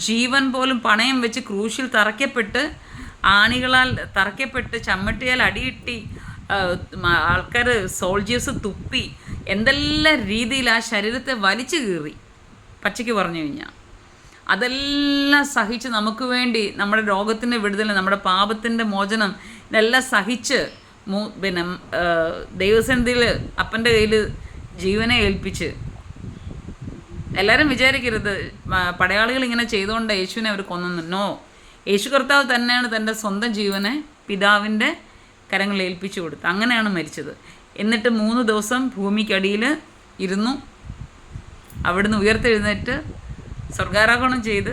ജീവൻ പോലും പണയം വെച്ച് ക്രൂശിൽ തറയ്ക്കപ്പെട്ട്, ആണികളാൽ തറയ്ക്കപ്പെട്ട്, ചമ്മട്ടിയാൽ അടിയിട്ടി, ആൾക്കാർ സോൾജേഴ്സ് തുപ്പി, എന്തെല്ലാം രീതിയിൽ ആ ശരീരത്തെ വലിച്ചു കീറി, പച്ചയ്ക്ക് പറഞ്ഞു കഴിഞ്ഞാൽ അതെല്ലാം സഹിച്ച് നമുക്ക് വേണ്ടി നമ്മുടെ രോഗത്തിൻ്റെ വിടുതൽ, നമ്മുടെ പാപത്തിൻ്റെ മോചനം, ഇതെല്ലാം സഹിച്ച് പിന്നെ ദൈവസന്നിധിയിൽ അപ്പൻ്റെ കയ്യിൽ ജീവനെ ഏൽപ്പിച്ച്. എല്ലാവരും വിചാരിക്കരുത് പടയാളികൾ ഇങ്ങനെ ചെയ്തുകൊണ്ട് യേശുവിനെ അവർ കൊന്നു. നോ, യേശു കർത്താവ് തന്നെയാണ് തൻ്റെ സ്വന്തം ജീവനെ പിതാവിൻ്റെ കരങ്ങളിൽ ഏൽപ്പിച്ചു കൊടുത്തത്. അങ്ങനെയാണ് മരിച്ചത്. എന്നിട്ട് 3 ദിവസം ഭൂമിക്കടിയിൽ ഇരുന്നു. അവിടുന്ന് ഉയർത്തെഴുന്നേറ്റ് സ്വർഗാരോഹണം ചെയ്ത്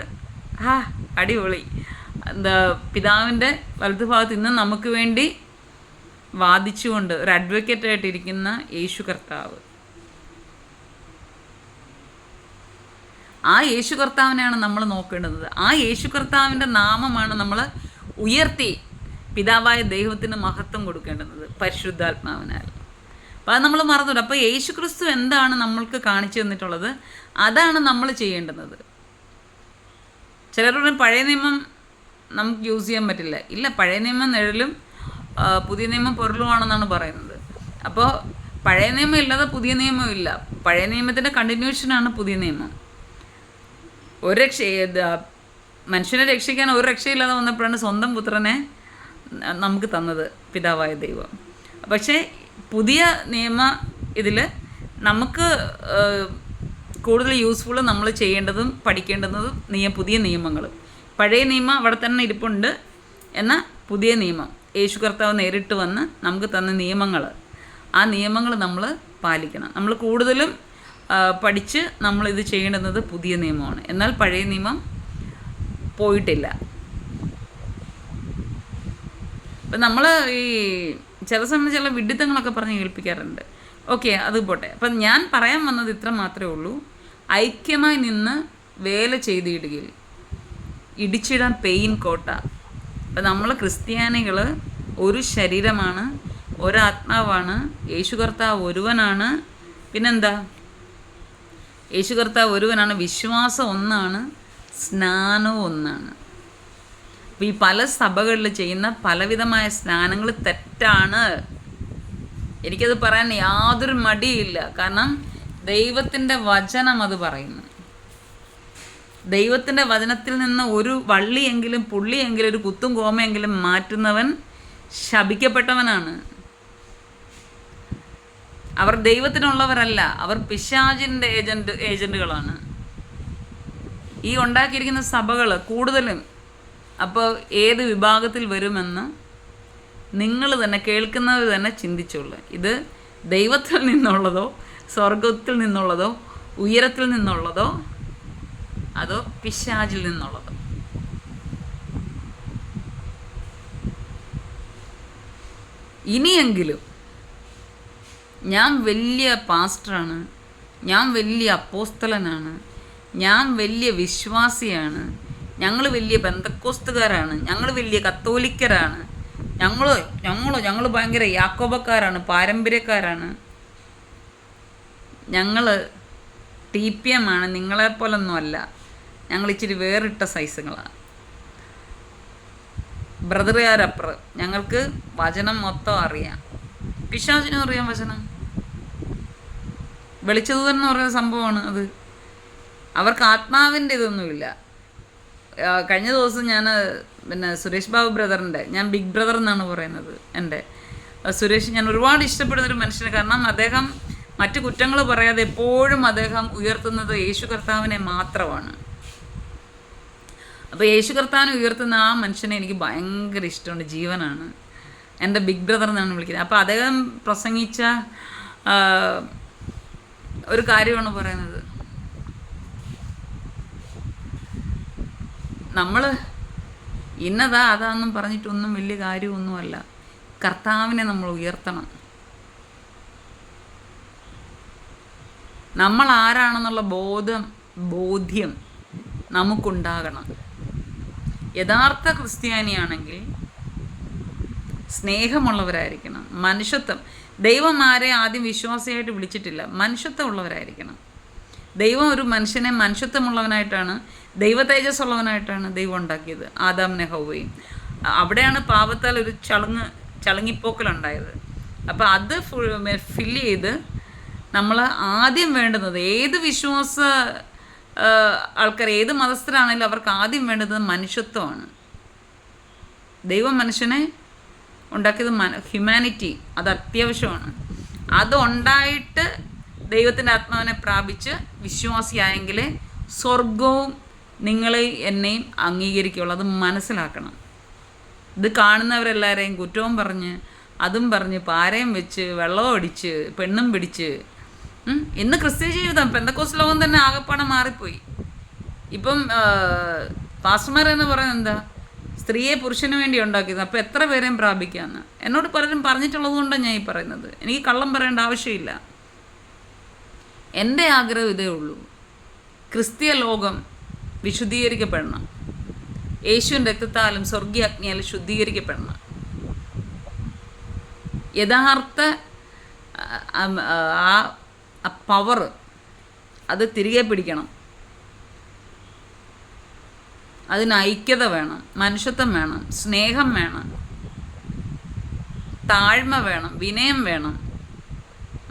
അടിപൊളി പിതാവിൻ്റെ വലതുഭാഗത്ത് ഇന്ന് നമുക്ക് വേണ്ടി വാദിച്ചുകൊണ്ട് ഒരു അഡ്വക്കേറ്റായിട്ടിരിക്കുന്ന യേശു കർത്താവ്. ആ യേശു കർത്താവിനെയാണ് നമ്മൾ നോക്കേണ്ടത്. ആ യേശു കർത്താവിൻ്റെ നാമമാണ് നമ്മൾ ഉയർത്തി പിതാവായ ദൈവത്തിന് മഹത്വം കൊടുക്കേണ്ടത് പരിശുദ്ധാത്മാവിനാൽ. അപ്പോൾ അത് നമ്മൾ മറന്നില്ല. അപ്പോൾ യേശു ക്രിസ്തു എന്താണ് നമ്മൾക്ക് കാണിച്ചു തന്നിട്ടുള്ളത്, അതാണ് നമ്മൾ ചെയ്യേണ്ടുന്നത്. ചിലരുടെ പഴയ നിയമം നമുക്ക് യൂസ് ചെയ്യാൻ പറ്റില്ല. ഇല്ല, പഴയ നിയമം നിഴലും പുതിയ നിയമം പൊരുളുമാണെന്നാണ് പറയുന്നത്. അപ്പോൾ പഴയ നിയമം ഇല്ലാതെ പുതിയ നിയമം ഇല്ല. പഴയ നിയമത്തിൻ്റെ കണ്ടിന്യൂഷനാണ് പുതിയ നിയമം. മനുഷ്യനെ രക്ഷിക്കാൻ ഒരു രക്ഷയില്ലാതെ വന്നപ്പോഴാണ് സ്വന്തം പുത്രനെ നമുക്ക് തന്നത് പിതാവായ ദൈവം. പക്ഷേ പുതിയ നിയമ ഇതിൽ നമുക്ക് കൂടുതൽ യൂസ്ഫുൾ നമ്മൾ ചെയ്യേണ്ടതും പഠിക്കേണ്ടുന്നതും പുതിയ നിയമങ്ങൾ. പഴയ നിയമം അവിടെ തന്നെ ഇരിപ്പുണ്ട്. എന്നാൽ പുതിയ നിയമം യേശു കർത്താവ് നേരിട്ട് വന്ന് നമുക്ക് തന്ന നിയമങ്ങൾ, ആ നിയമങ്ങൾ നമ്മൾ പാലിക്കണം. നമ്മൾ കൂടുതലും പഠിച്ച് നമ്മളിത് ചെയ്യേണ്ടുന്നത് പുതിയ നിയമമാണ്. എന്നാൽ പഴയ നിയമം പോയിട്ടില്ല. ഇപ്പം നമ്മൾ ഈ ചില സമയം ചില വിഡിത്തങ്ങളൊക്കെ പറഞ്ഞ് കേൾപ്പിക്കാറുണ്ട്. ഓക്കെ, അത് പോട്ടെ. അപ്പം ഞാൻ പറയാൻ വന്നത് ഇത്ര മാത്രമേ ഉള്ളൂ. ഐക്യമായി നിന്ന് വേല ചെയ്തിടുകയിൽ ഇടിച്ചിടാൻ പെയിൻ കോട്ട. അപ്പം നമ്മൾ ക്രിസ്ത്യാനികൾ ഒരു ശരീരമാണ്, ഒരാത്മാവാണ്. യേശു കർത്താവ് ഒരുവനാണ്. പിന്നെന്താ, യേശു കർത്താവ് ഒരുവനാണ്. വിശ്വാസം ഒന്നാണ്, സ്നാനവും ഒന്നാണ്. അപ്പോൾ ഈ പല സഭകളിൽ ചെയ്യുന്ന പലവിധമായ സ്നാനങ്ങൾ തെറ്റാണ്. എനിക്കത് പറയാൻ യാതൊരു മടിയില്ല. കാരണം ദൈവത്തിൻ്റെ വചനം അത് പറയുന്നു. ദൈവത്തിൻ്റെ വചനത്തിൽ നിന്ന് ഒരു വള്ളിയെങ്കിലും പുള്ളിയെങ്കിലും ഒരു കുത്തും കോമയെങ്കിലും മാറ്റുന്നവൻ ശപിക്കപ്പെട്ടവനാണ്. അവർ ദൈവത്തിനുള്ളവരല്ല, അവർ പിശാചിൻ്റെ ഏജൻറ്റുകളാണ് ഈ ഉണ്ടാക്കിയിരിക്കുന്ന സഭകൾ കൂടുതലും. അപ്പോൾ ഏത് വിഭാഗത്തിൽ വരുമെന്ന് നിങ്ങൾ തന്നെ, കേൾക്കുന്നവർ തന്നെ ചിന്തിച്ചോളൂ. ഇത് ദൈവത്തിൽ നിന്നുള്ളതോ സ്വർഗത്തിൽ നിന്നുള്ളതോ ഉയരത്തിൽ നിന്നുള്ളതോ അതോ പിശാചിൽ നിന്നുള്ളതോ? ഇനിയെങ്കിലും ഞാൻ വലിയ പാസ്റ്ററാണ്, ഞാൻ വലിയ അപ്പോസ്തലനാണ്, ഞാൻ വലിയ വിശ്വാസിയാണ്, ഞങ്ങൾ വലിയ പെന്തക്കോസ്തുകാരാണ്, ഞങ്ങൾ വലിയ കത്തോലിക്കരാണ്, ഞങ്ങൾ ഭയങ്കര യാക്കോബക്കാരാണ്, പാരമ്പര്യക്കാരാണ്, ഞങ്ങൾ TPM ആണ്, നിങ്ങളെപ്പോലൊന്നും അല്ല, ഞങ്ങൾ ഇച്ചിരി വേറിട്ട സൈസുകളാണ്, ബ്രദറുകാരപ്പുറം, ഞങ്ങൾക്ക് വചനം മൊത്തം അറിയാം. പിശാചിനും അറിയാം വചനം. വെളിച്ചദൂതൻ എന്ന് പറയുന്ന സംഭവമാണ് അത്. അവർക്ക് ആത്മാവിൻ്റെ ഇതൊന്നുമില്ല. കഴിഞ്ഞ ദിവസം ഞാൻ പിന്നെ സുരേഷ് ബാബു ബ്രദറിൻ്റെ, ഞാൻ ബിഗ് ബ്രദർ എന്നാണ് പറയുന്നത്, എൻ്റെ സുരേഷ് ഞാൻ ഒരുപാട് ഇഷ്ടപ്പെടുന്നൊരു മനുഷ്യന്. കാരണം അദ്ദേഹം മറ്റു കുറ്റങ്ങൾ പറയാതെ എപ്പോഴും അദ്ദേഹം ഉയർത്തുന്നത് യേശു കർത്താവിനെ മാത്രമാണ്. അപ്പോൾ യേശു കർത്താവിനെ ഉയർത്തുന്ന ആ മനുഷ്യനെ എനിക്ക് ഭയങ്കര ഇഷ്ടമുണ്ട്, ജീവനാണ്. എൻ്റെ ബിഗ് ബ്രദർ എന്നാണ് വിളിക്കുന്നത്. അപ്പോൾ അദ്ദേഹം പ്രസംഗിച്ച ഒരു കാര്യമാണ് പറയുന്നത്. നമ്മൾ ഇന്നതാ അതാന്നും പറഞ്ഞിട്ടൊന്നും വലിയ കാര്യമൊന്നുമല്ല. കർത്താവിനെ നമ്മൾ ഉയർത്തണം. നമ്മൾ ആരാണെന്നുള്ള ബോധ്യം നമുക്കുണ്ടാകണം. യഥാർത്ഥ ക്രിസ്ത്യാനിയാണെങ്കിൽ ദൈവം ഒരു മനുഷ്യനെ മനുഷ്യത്വമുള്ളവനായിട്ടാണ്, ദൈവ തേജസ്സുള്ളവനായിട്ടാണ് ദൈവം ഉണ്ടാക്കിയത്, ആദാമിനെ ഹൗവയും. അവിടെയാണ് പാപത്താൽ ഒരു ചളുങ്ങിപ്പോക്കലുണ്ടായത്. അപ്പോൾ അത് ഫില്ല് ചെയ്ത് നമ്മൾ ആദ്യം വേണ്ടുന്നത്, ഏത് വിശ്വാസ ആൾക്കാർ, ഏത് മതസ്ഥരാണെങ്കിലും അവർക്ക് ആദ്യം വേണ്ടത് മനുഷ്യത്വമാണ്. ദൈവം മനുഷ്യനെ ഉണ്ടാക്കിയത് ഹ്യൂമാനിറ്റി, അത് അത്യാവശ്യമാണ്. അതുണ്ടായിട്ട് ദൈവത്തിൻ്റെ ആത്മാവിനെ പ്രാപിച്ച് വിശ്വാസിയായെങ്കിലേ സ്വർഗവും നിങ്ങളെ എന്നെയും അംഗീകരിക്കുകയുള്ളൂ. അത് മനസ്സിലാക്കണം. ഇത് കാണുന്നവരെല്ലാവരെയും കുറ്റവും പറഞ്ഞ് അതും പറഞ്ഞ് പാരയും വെച്ച് വെള്ളവും അടിച്ച് പെണ്ണും പിടിച്ച് ഇന്ന് ക്രിസ്ത്യ ജീവിതം പെന്തക്കോസ്ത് ലോകം തന്നെ ആകപ്പാടെ മാറിപ്പോയി. ഇപ്പം പാസ്റ്റർമാർ എന്ന് പറയുന്നത് എന്താ, സ്ത്രീയെ പുരുഷന് വേണ്ടി ഉണ്ടാക്കിയത്. അപ്പോൾ എത്ര പേരെയും പ്രാപിക്കാമെന്ന് എന്നോട് പലരും പറഞ്ഞിട്ടുള്ളത് കൊണ്ടാണ് ഞാൻ ഈ പറയുന്നത്. എനിക്ക് കള്ളം പറയേണ്ട ആവശ്യമില്ല. എൻ്റെ ആഗ്രഹം ഇതേ ഉള്ളൂ, ക്രിസ്തീയ ലോകം വിശുദ്ധീകരിക്കപ്പെടണം, യേശുവിൻ്റെ രക്തത്താലും സ്വർഗീയ അഗ്നിയാലും ശുദ്ധീകരിക്കപ്പെടണം. യഥാർത്ഥ ആ പവർ അത് തിരികെ പിടിക്കണം. അതിന് ഐക്യത വേണം, മനുഷ്യത്വം വേണം, സ്നേഹം വേണം, താഴ്മ വേണം, വിനയം വേണം,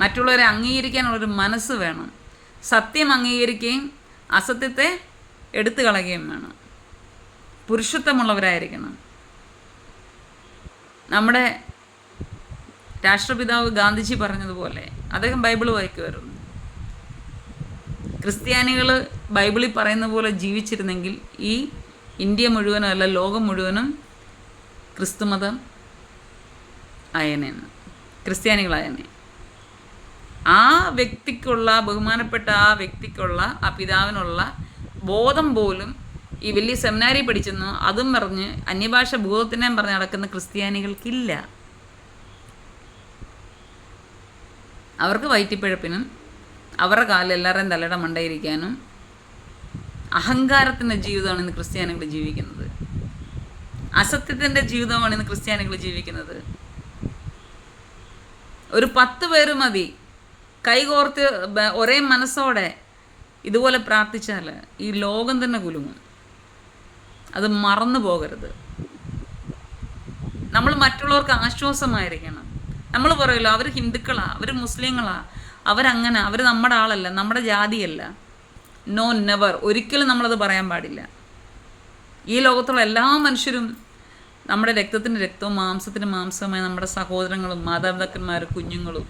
മറ്റുള്ളവരെ അംഗീകരിക്കാനുള്ളൊരു മനസ്സ് വേണം, സത്യം അംഗീകരിക്കുകയും അസത്യത്തെ എടുത്തു കളയുകയും വേണം, പുരുഷത്വമുള്ളവരായിരിക്കണം. നമ്മുടെ രാഷ്ട്രപിതാവ് ഗാന്ധിജി പറഞ്ഞതുപോലെ അദ്ദേഹം ബൈബിൾ വായിക്കുമായിരുന്നു. ക്രിസ്ത്യാനികൾ ബൈബിളിൽ പറയുന്ന പോലെ ജീവിച്ചിരുന്നെങ്കിൽ ഈ ഇന്ത്യ മുഴുവനും അല്ല ലോകം മുഴുവനും ക്രിസ്തുമതം അയനെന്ന്, ക്രിസ്ത്യാനികളായനെ. ആ വ്യക്തിക്കുള്ള, ബഹുമാനപ്പെട്ട ആ വ്യക്തിക്കുള്ള, ആ പിതാവിനുള്ള ബോധം പോലും ഈ വലിയ സെമിനാരി പഠിച്ചെന്ന് അതും പറഞ്ഞ് അന്യഭാഷ ഭൂതത്തിനെയും പറഞ്ഞ് നടക്കുന്ന ക്രിസ്ത്യാനികൾക്കില്ല. അവർക്ക് വയറ്റിപ്പിഴപ്പിനും അവരുടെ കാലിൽ എല്ലാവരുടെയും തലയുടെ മണ്ടയിരിക്കാനും അഹങ്കാരത്തിൻ്റെ ജീവിതമാണ് ഇന്ന് ക്രിസ്ത്യാനികൾ ജീവിക്കുന്നത്. അസത്യത്തിൻ്റെ ജീവിതമാണ് ഇന്ന് ക്രിസ്ത്യാനികൾ ജീവിക്കുന്നത്. ഒരു 10 പേര് മതി കൈകോർത്ത് ഒരേ മനസ്സോടെ ഇതുപോലെ പ്രാർത്ഥിച്ചാൽ ഈ ലോകം തന്നെ കുലുങ്ങും. അത് മറന്നു പോകരുത്. നമ്മൾ മറ്റുള്ളവർക്ക് ആശ്വാസമായിരിക്കണം. നമ്മൾ പറയുമല്ലോ, അവർ ഹിന്ദുക്കളാണ്, അവർ മുസ്ലിങ്ങളാണ്, അവരങ്ങനെ, അവർ നമ്മുടെ ആളല്ല, നമ്മുടെ ജാതിയല്ല. നോ, നെവർ, ഒരിക്കലും നമ്മളത് പറയാൻ പാടില്ല. ഈ ലോകത്തുള്ള എല്ലാ മനുഷ്യരും നമ്മുടെ രക്തത്തിൻ്റെ രക്തവും മാംസത്തിന് മാംസവുമായ നമ്മുടെ സഹോദരങ്ങളും മാതാപിതാക്കന്മാരും കുഞ്ഞുങ്ങളും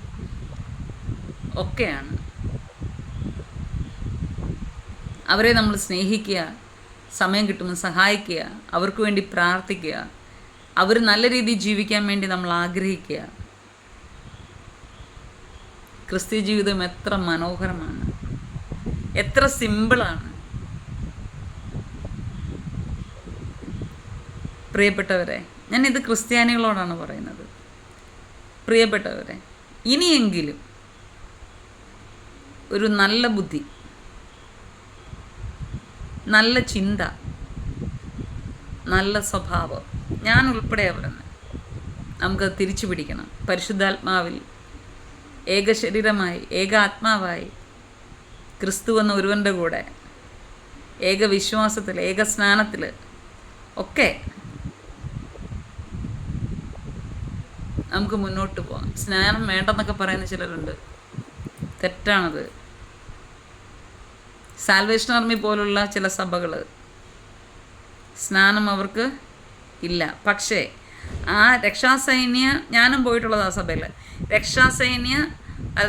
ഒക്കെയാണ്. അവരെ നമ്മൾ സ്നേഹിക്കുക, സമയം കിട്ടുമ്പോൾ സഹായിക്കുക, അവർക്ക് വേണ്ടി പ്രാർത്ഥിക്കുക, അവർ നല്ല രീതിയിൽ ജീവിക്കാൻ വേണ്ടി നമ്മൾ ആഗ്രഹിക്കുക. ക്രിസ്ത്യ ജീവിതം എത്ര മനോഹരമാണ്, എത്ര സിമ്പിളാണ്. പ്രിയപ്പെട്ടവരെ, ഞാനിത് ക്രിസ്ത്യാനികളോടാണ് പറയുന്നത്. പ്രിയപ്പെട്ടവരെ, ഇനിയെങ്കിലും ഒരു നല്ല ബുദ്ധി, നല്ല ചിന്ത, നല്ല സ്വഭാവം, ഞാൻ ഉൾപ്പെടെ പറയുന്നത്, നമുക്കത് തിരിച്ചു പിടിക്കണം. പരിശുദ്ധാത്മാവിൽ ഏക ശരീരമായി, ഏക ആത്മാവായി, ക്രിസ്തു എന്ന ഒരുവൻ്റെ കൂടെ, ഏക വിശ്വാസത്തിൽ, ഏക സ്നാനത്തിൽ ഒക്കെ നമുക്ക് മുന്നോട്ട് പോകാം. സ്നാനം വേണ്ടെന്നൊക്കെ പറയുന്ന ചിലരുണ്ട്, തെറ്റാണത്. സാൽവേഷൻ ആർമി പോലുള്ള ചില സഭകൾ സ്നാനം അവർക്ക് ഇല്ല. പക്ഷേ ആ രക്ഷാസൈന്യ, ഞാനും പോയിട്ടുള്ളത് ആ സഭയിൽ, രക്ഷാസൈന്യ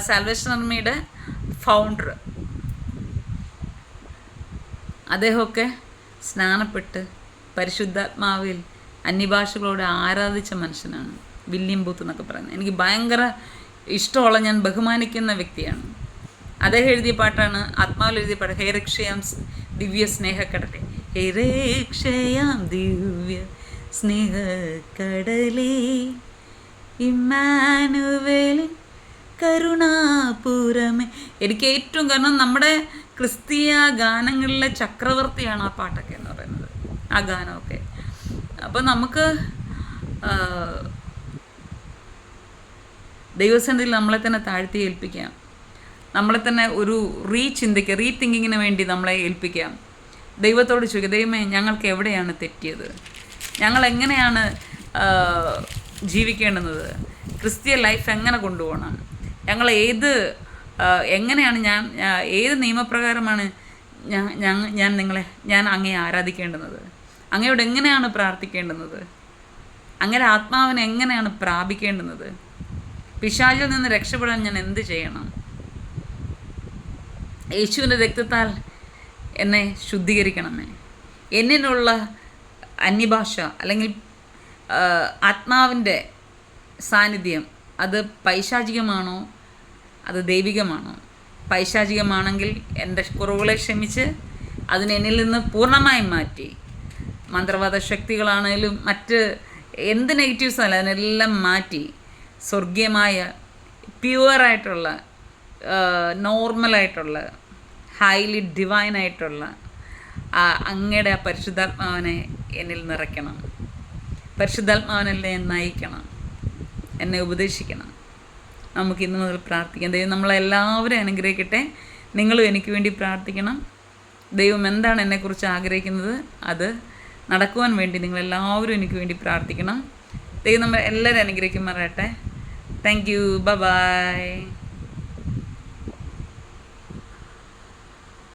സാൽവേഷൻ ആർമിയുടെ ഫൗണ്ടർ, അദ്ദേഹമൊക്കെ സ്നാനപ്പെട്ട് പരിശുദ്ധാത്മാവിൽ അന്യഭാഷകളോട് ആരാധിച്ച മനുഷ്യനാണ്. വില്യം ബൂത്ത് എന്നൊക്കെ പറയുന്നത് എനിക്ക് ഭയങ്കര ഇഷ്ടമുള്ള, ഞാൻ ബഹുമാനിക്കുന്ന വ്യക്തിയാണ്. അദ്ദേഹം എഴുതിയ പാട്ടാണ്, ആത്മാവിൽ എഴുതിയ പാട്ട്, ഹേ രക്ഷയാം ദിവ്യ സ്നേഹക്കടലേ, ഹേ രക്ഷയാം ദിവ്യ സ്നേഹക്കടലേ, ഇമ്മാനുവേലിൻ കരുണാപുരമേ. എനിക്ക് ഏറ്റവും, കാരണം നമ്മുടെ ക്രിസ്തീയ ഗാനങ്ങളിലെ ചക്രവർത്തിയാണ് ആ പാട്ടൊക്കെ എന്ന് പറയുന്നത്, ആ ഗാനമൊക്കെ. അപ്പം നമുക്ക് ദൈവസന്നിധിയിൽ നമ്മളെ തന്നെ താഴ്ത്തി ഏൽപ്പിക്കാം. നമ്മളെ തന്നെ ഒരു റീതിങ്കിങ്ങിന് വേണ്ടി നമ്മളെ ഏൽപ്പിക്കാം. ദൈവത്തോട് ചോദിക്കുക, ദൈവമേ ഞങ്ങൾക്ക് എവിടെയാണ് തെറ്റിയത്, ഞങ്ങൾ എങ്ങനെയാണ് ജീവിക്കേണ്ടുന്നത്, ക്രിസ്തീയ ലൈഫ് എങ്ങനെ കൊണ്ടുപോകണം, ഞങ്ങൾ എങ്ങനെയാണ് ഏത് നിയമപ്രകാരമാണ് ഞാൻ അങ്ങയെ ആരാധിക്കേണ്ടുന്നത്, അങ്ങയോട് എങ്ങനെയാണ് പ്രാർത്ഥിക്കേണ്ടുന്നത്, അങ്ങയുടെ ആത്മാവിനെ എങ്ങനെയാണ് പ്രാപിക്കേണ്ടുന്നത്, പിശാചിൽ നിന്ന് രക്ഷപ്പെടാൻ ഞാൻ എന്ത് ചെയ്യണം, യേശുവിൻ്റെ രക്തത്താൽ എന്നെ ശുദ്ധീകരിക്കണമേ, എന്നിലുള്ള അന്യഭാഷ അല്ലെങ്കിൽ ആത്മാവിൻ്റെ സാന്നിധ്യം അത് പൈശാചികമാണോ അത് ദൈവികമാണോ? പൈശാചികമാണെങ്കിൽ എൻ്റെ കുറവുകളെ ക്ഷമിച്ച് അതിനെ എന്നിൽ നിന്ന് പൂർണ്ണമായും മാറ്റി, മന്ത്രവാദ ശക്തികളാണേലും മറ്റ് എന്ത് നെഗറ്റീവ്സ് അല്ല അതിനെല്ലാം മാറ്റി സ്വർഗീയമായ പ്യുവറായിട്ടുള്ള നോർമലായിട്ടുള്ള ഹൈലി ഡിവൈനായിട്ടുള്ള അങ്ങയുടെ ആ പരിശുദ്ധാത്മാവിനെ എന്നിൽ നിറയ്ക്കണം. പരിശുദ്ധാത്മാവിനെല്ലാം എന്നെ നയിക്കണം, എന്നെ ഉപദേശിക്കണം. നമുക്ക് ഇന്ന് മുതൽ പ്രാർത്ഥിക്കാം. ദൈവം നമ്മളെല്ലാവരും അനുഗ്രഹിക്കട്ടെ. നിങ്ങളും എനിക്ക് വേണ്ടി പ്രാർത്ഥിക്കണം. ദൈവം എന്താണ് എന്നെക്കുറിച്ച് ആഗ്രഹിക്കുന്നത് അത് നടക്കുവാൻ വേണ്ടി നിങ്ങളെല്ലാവരും എനിക്ക് വേണ്ടി പ്രാർത്ഥിക്കണം. ദൈവം നമ്മൾ എല്ലാവരും അനുഗ്രഹിക്കുമാറാകട്ടെ. Thank you. ബൈ.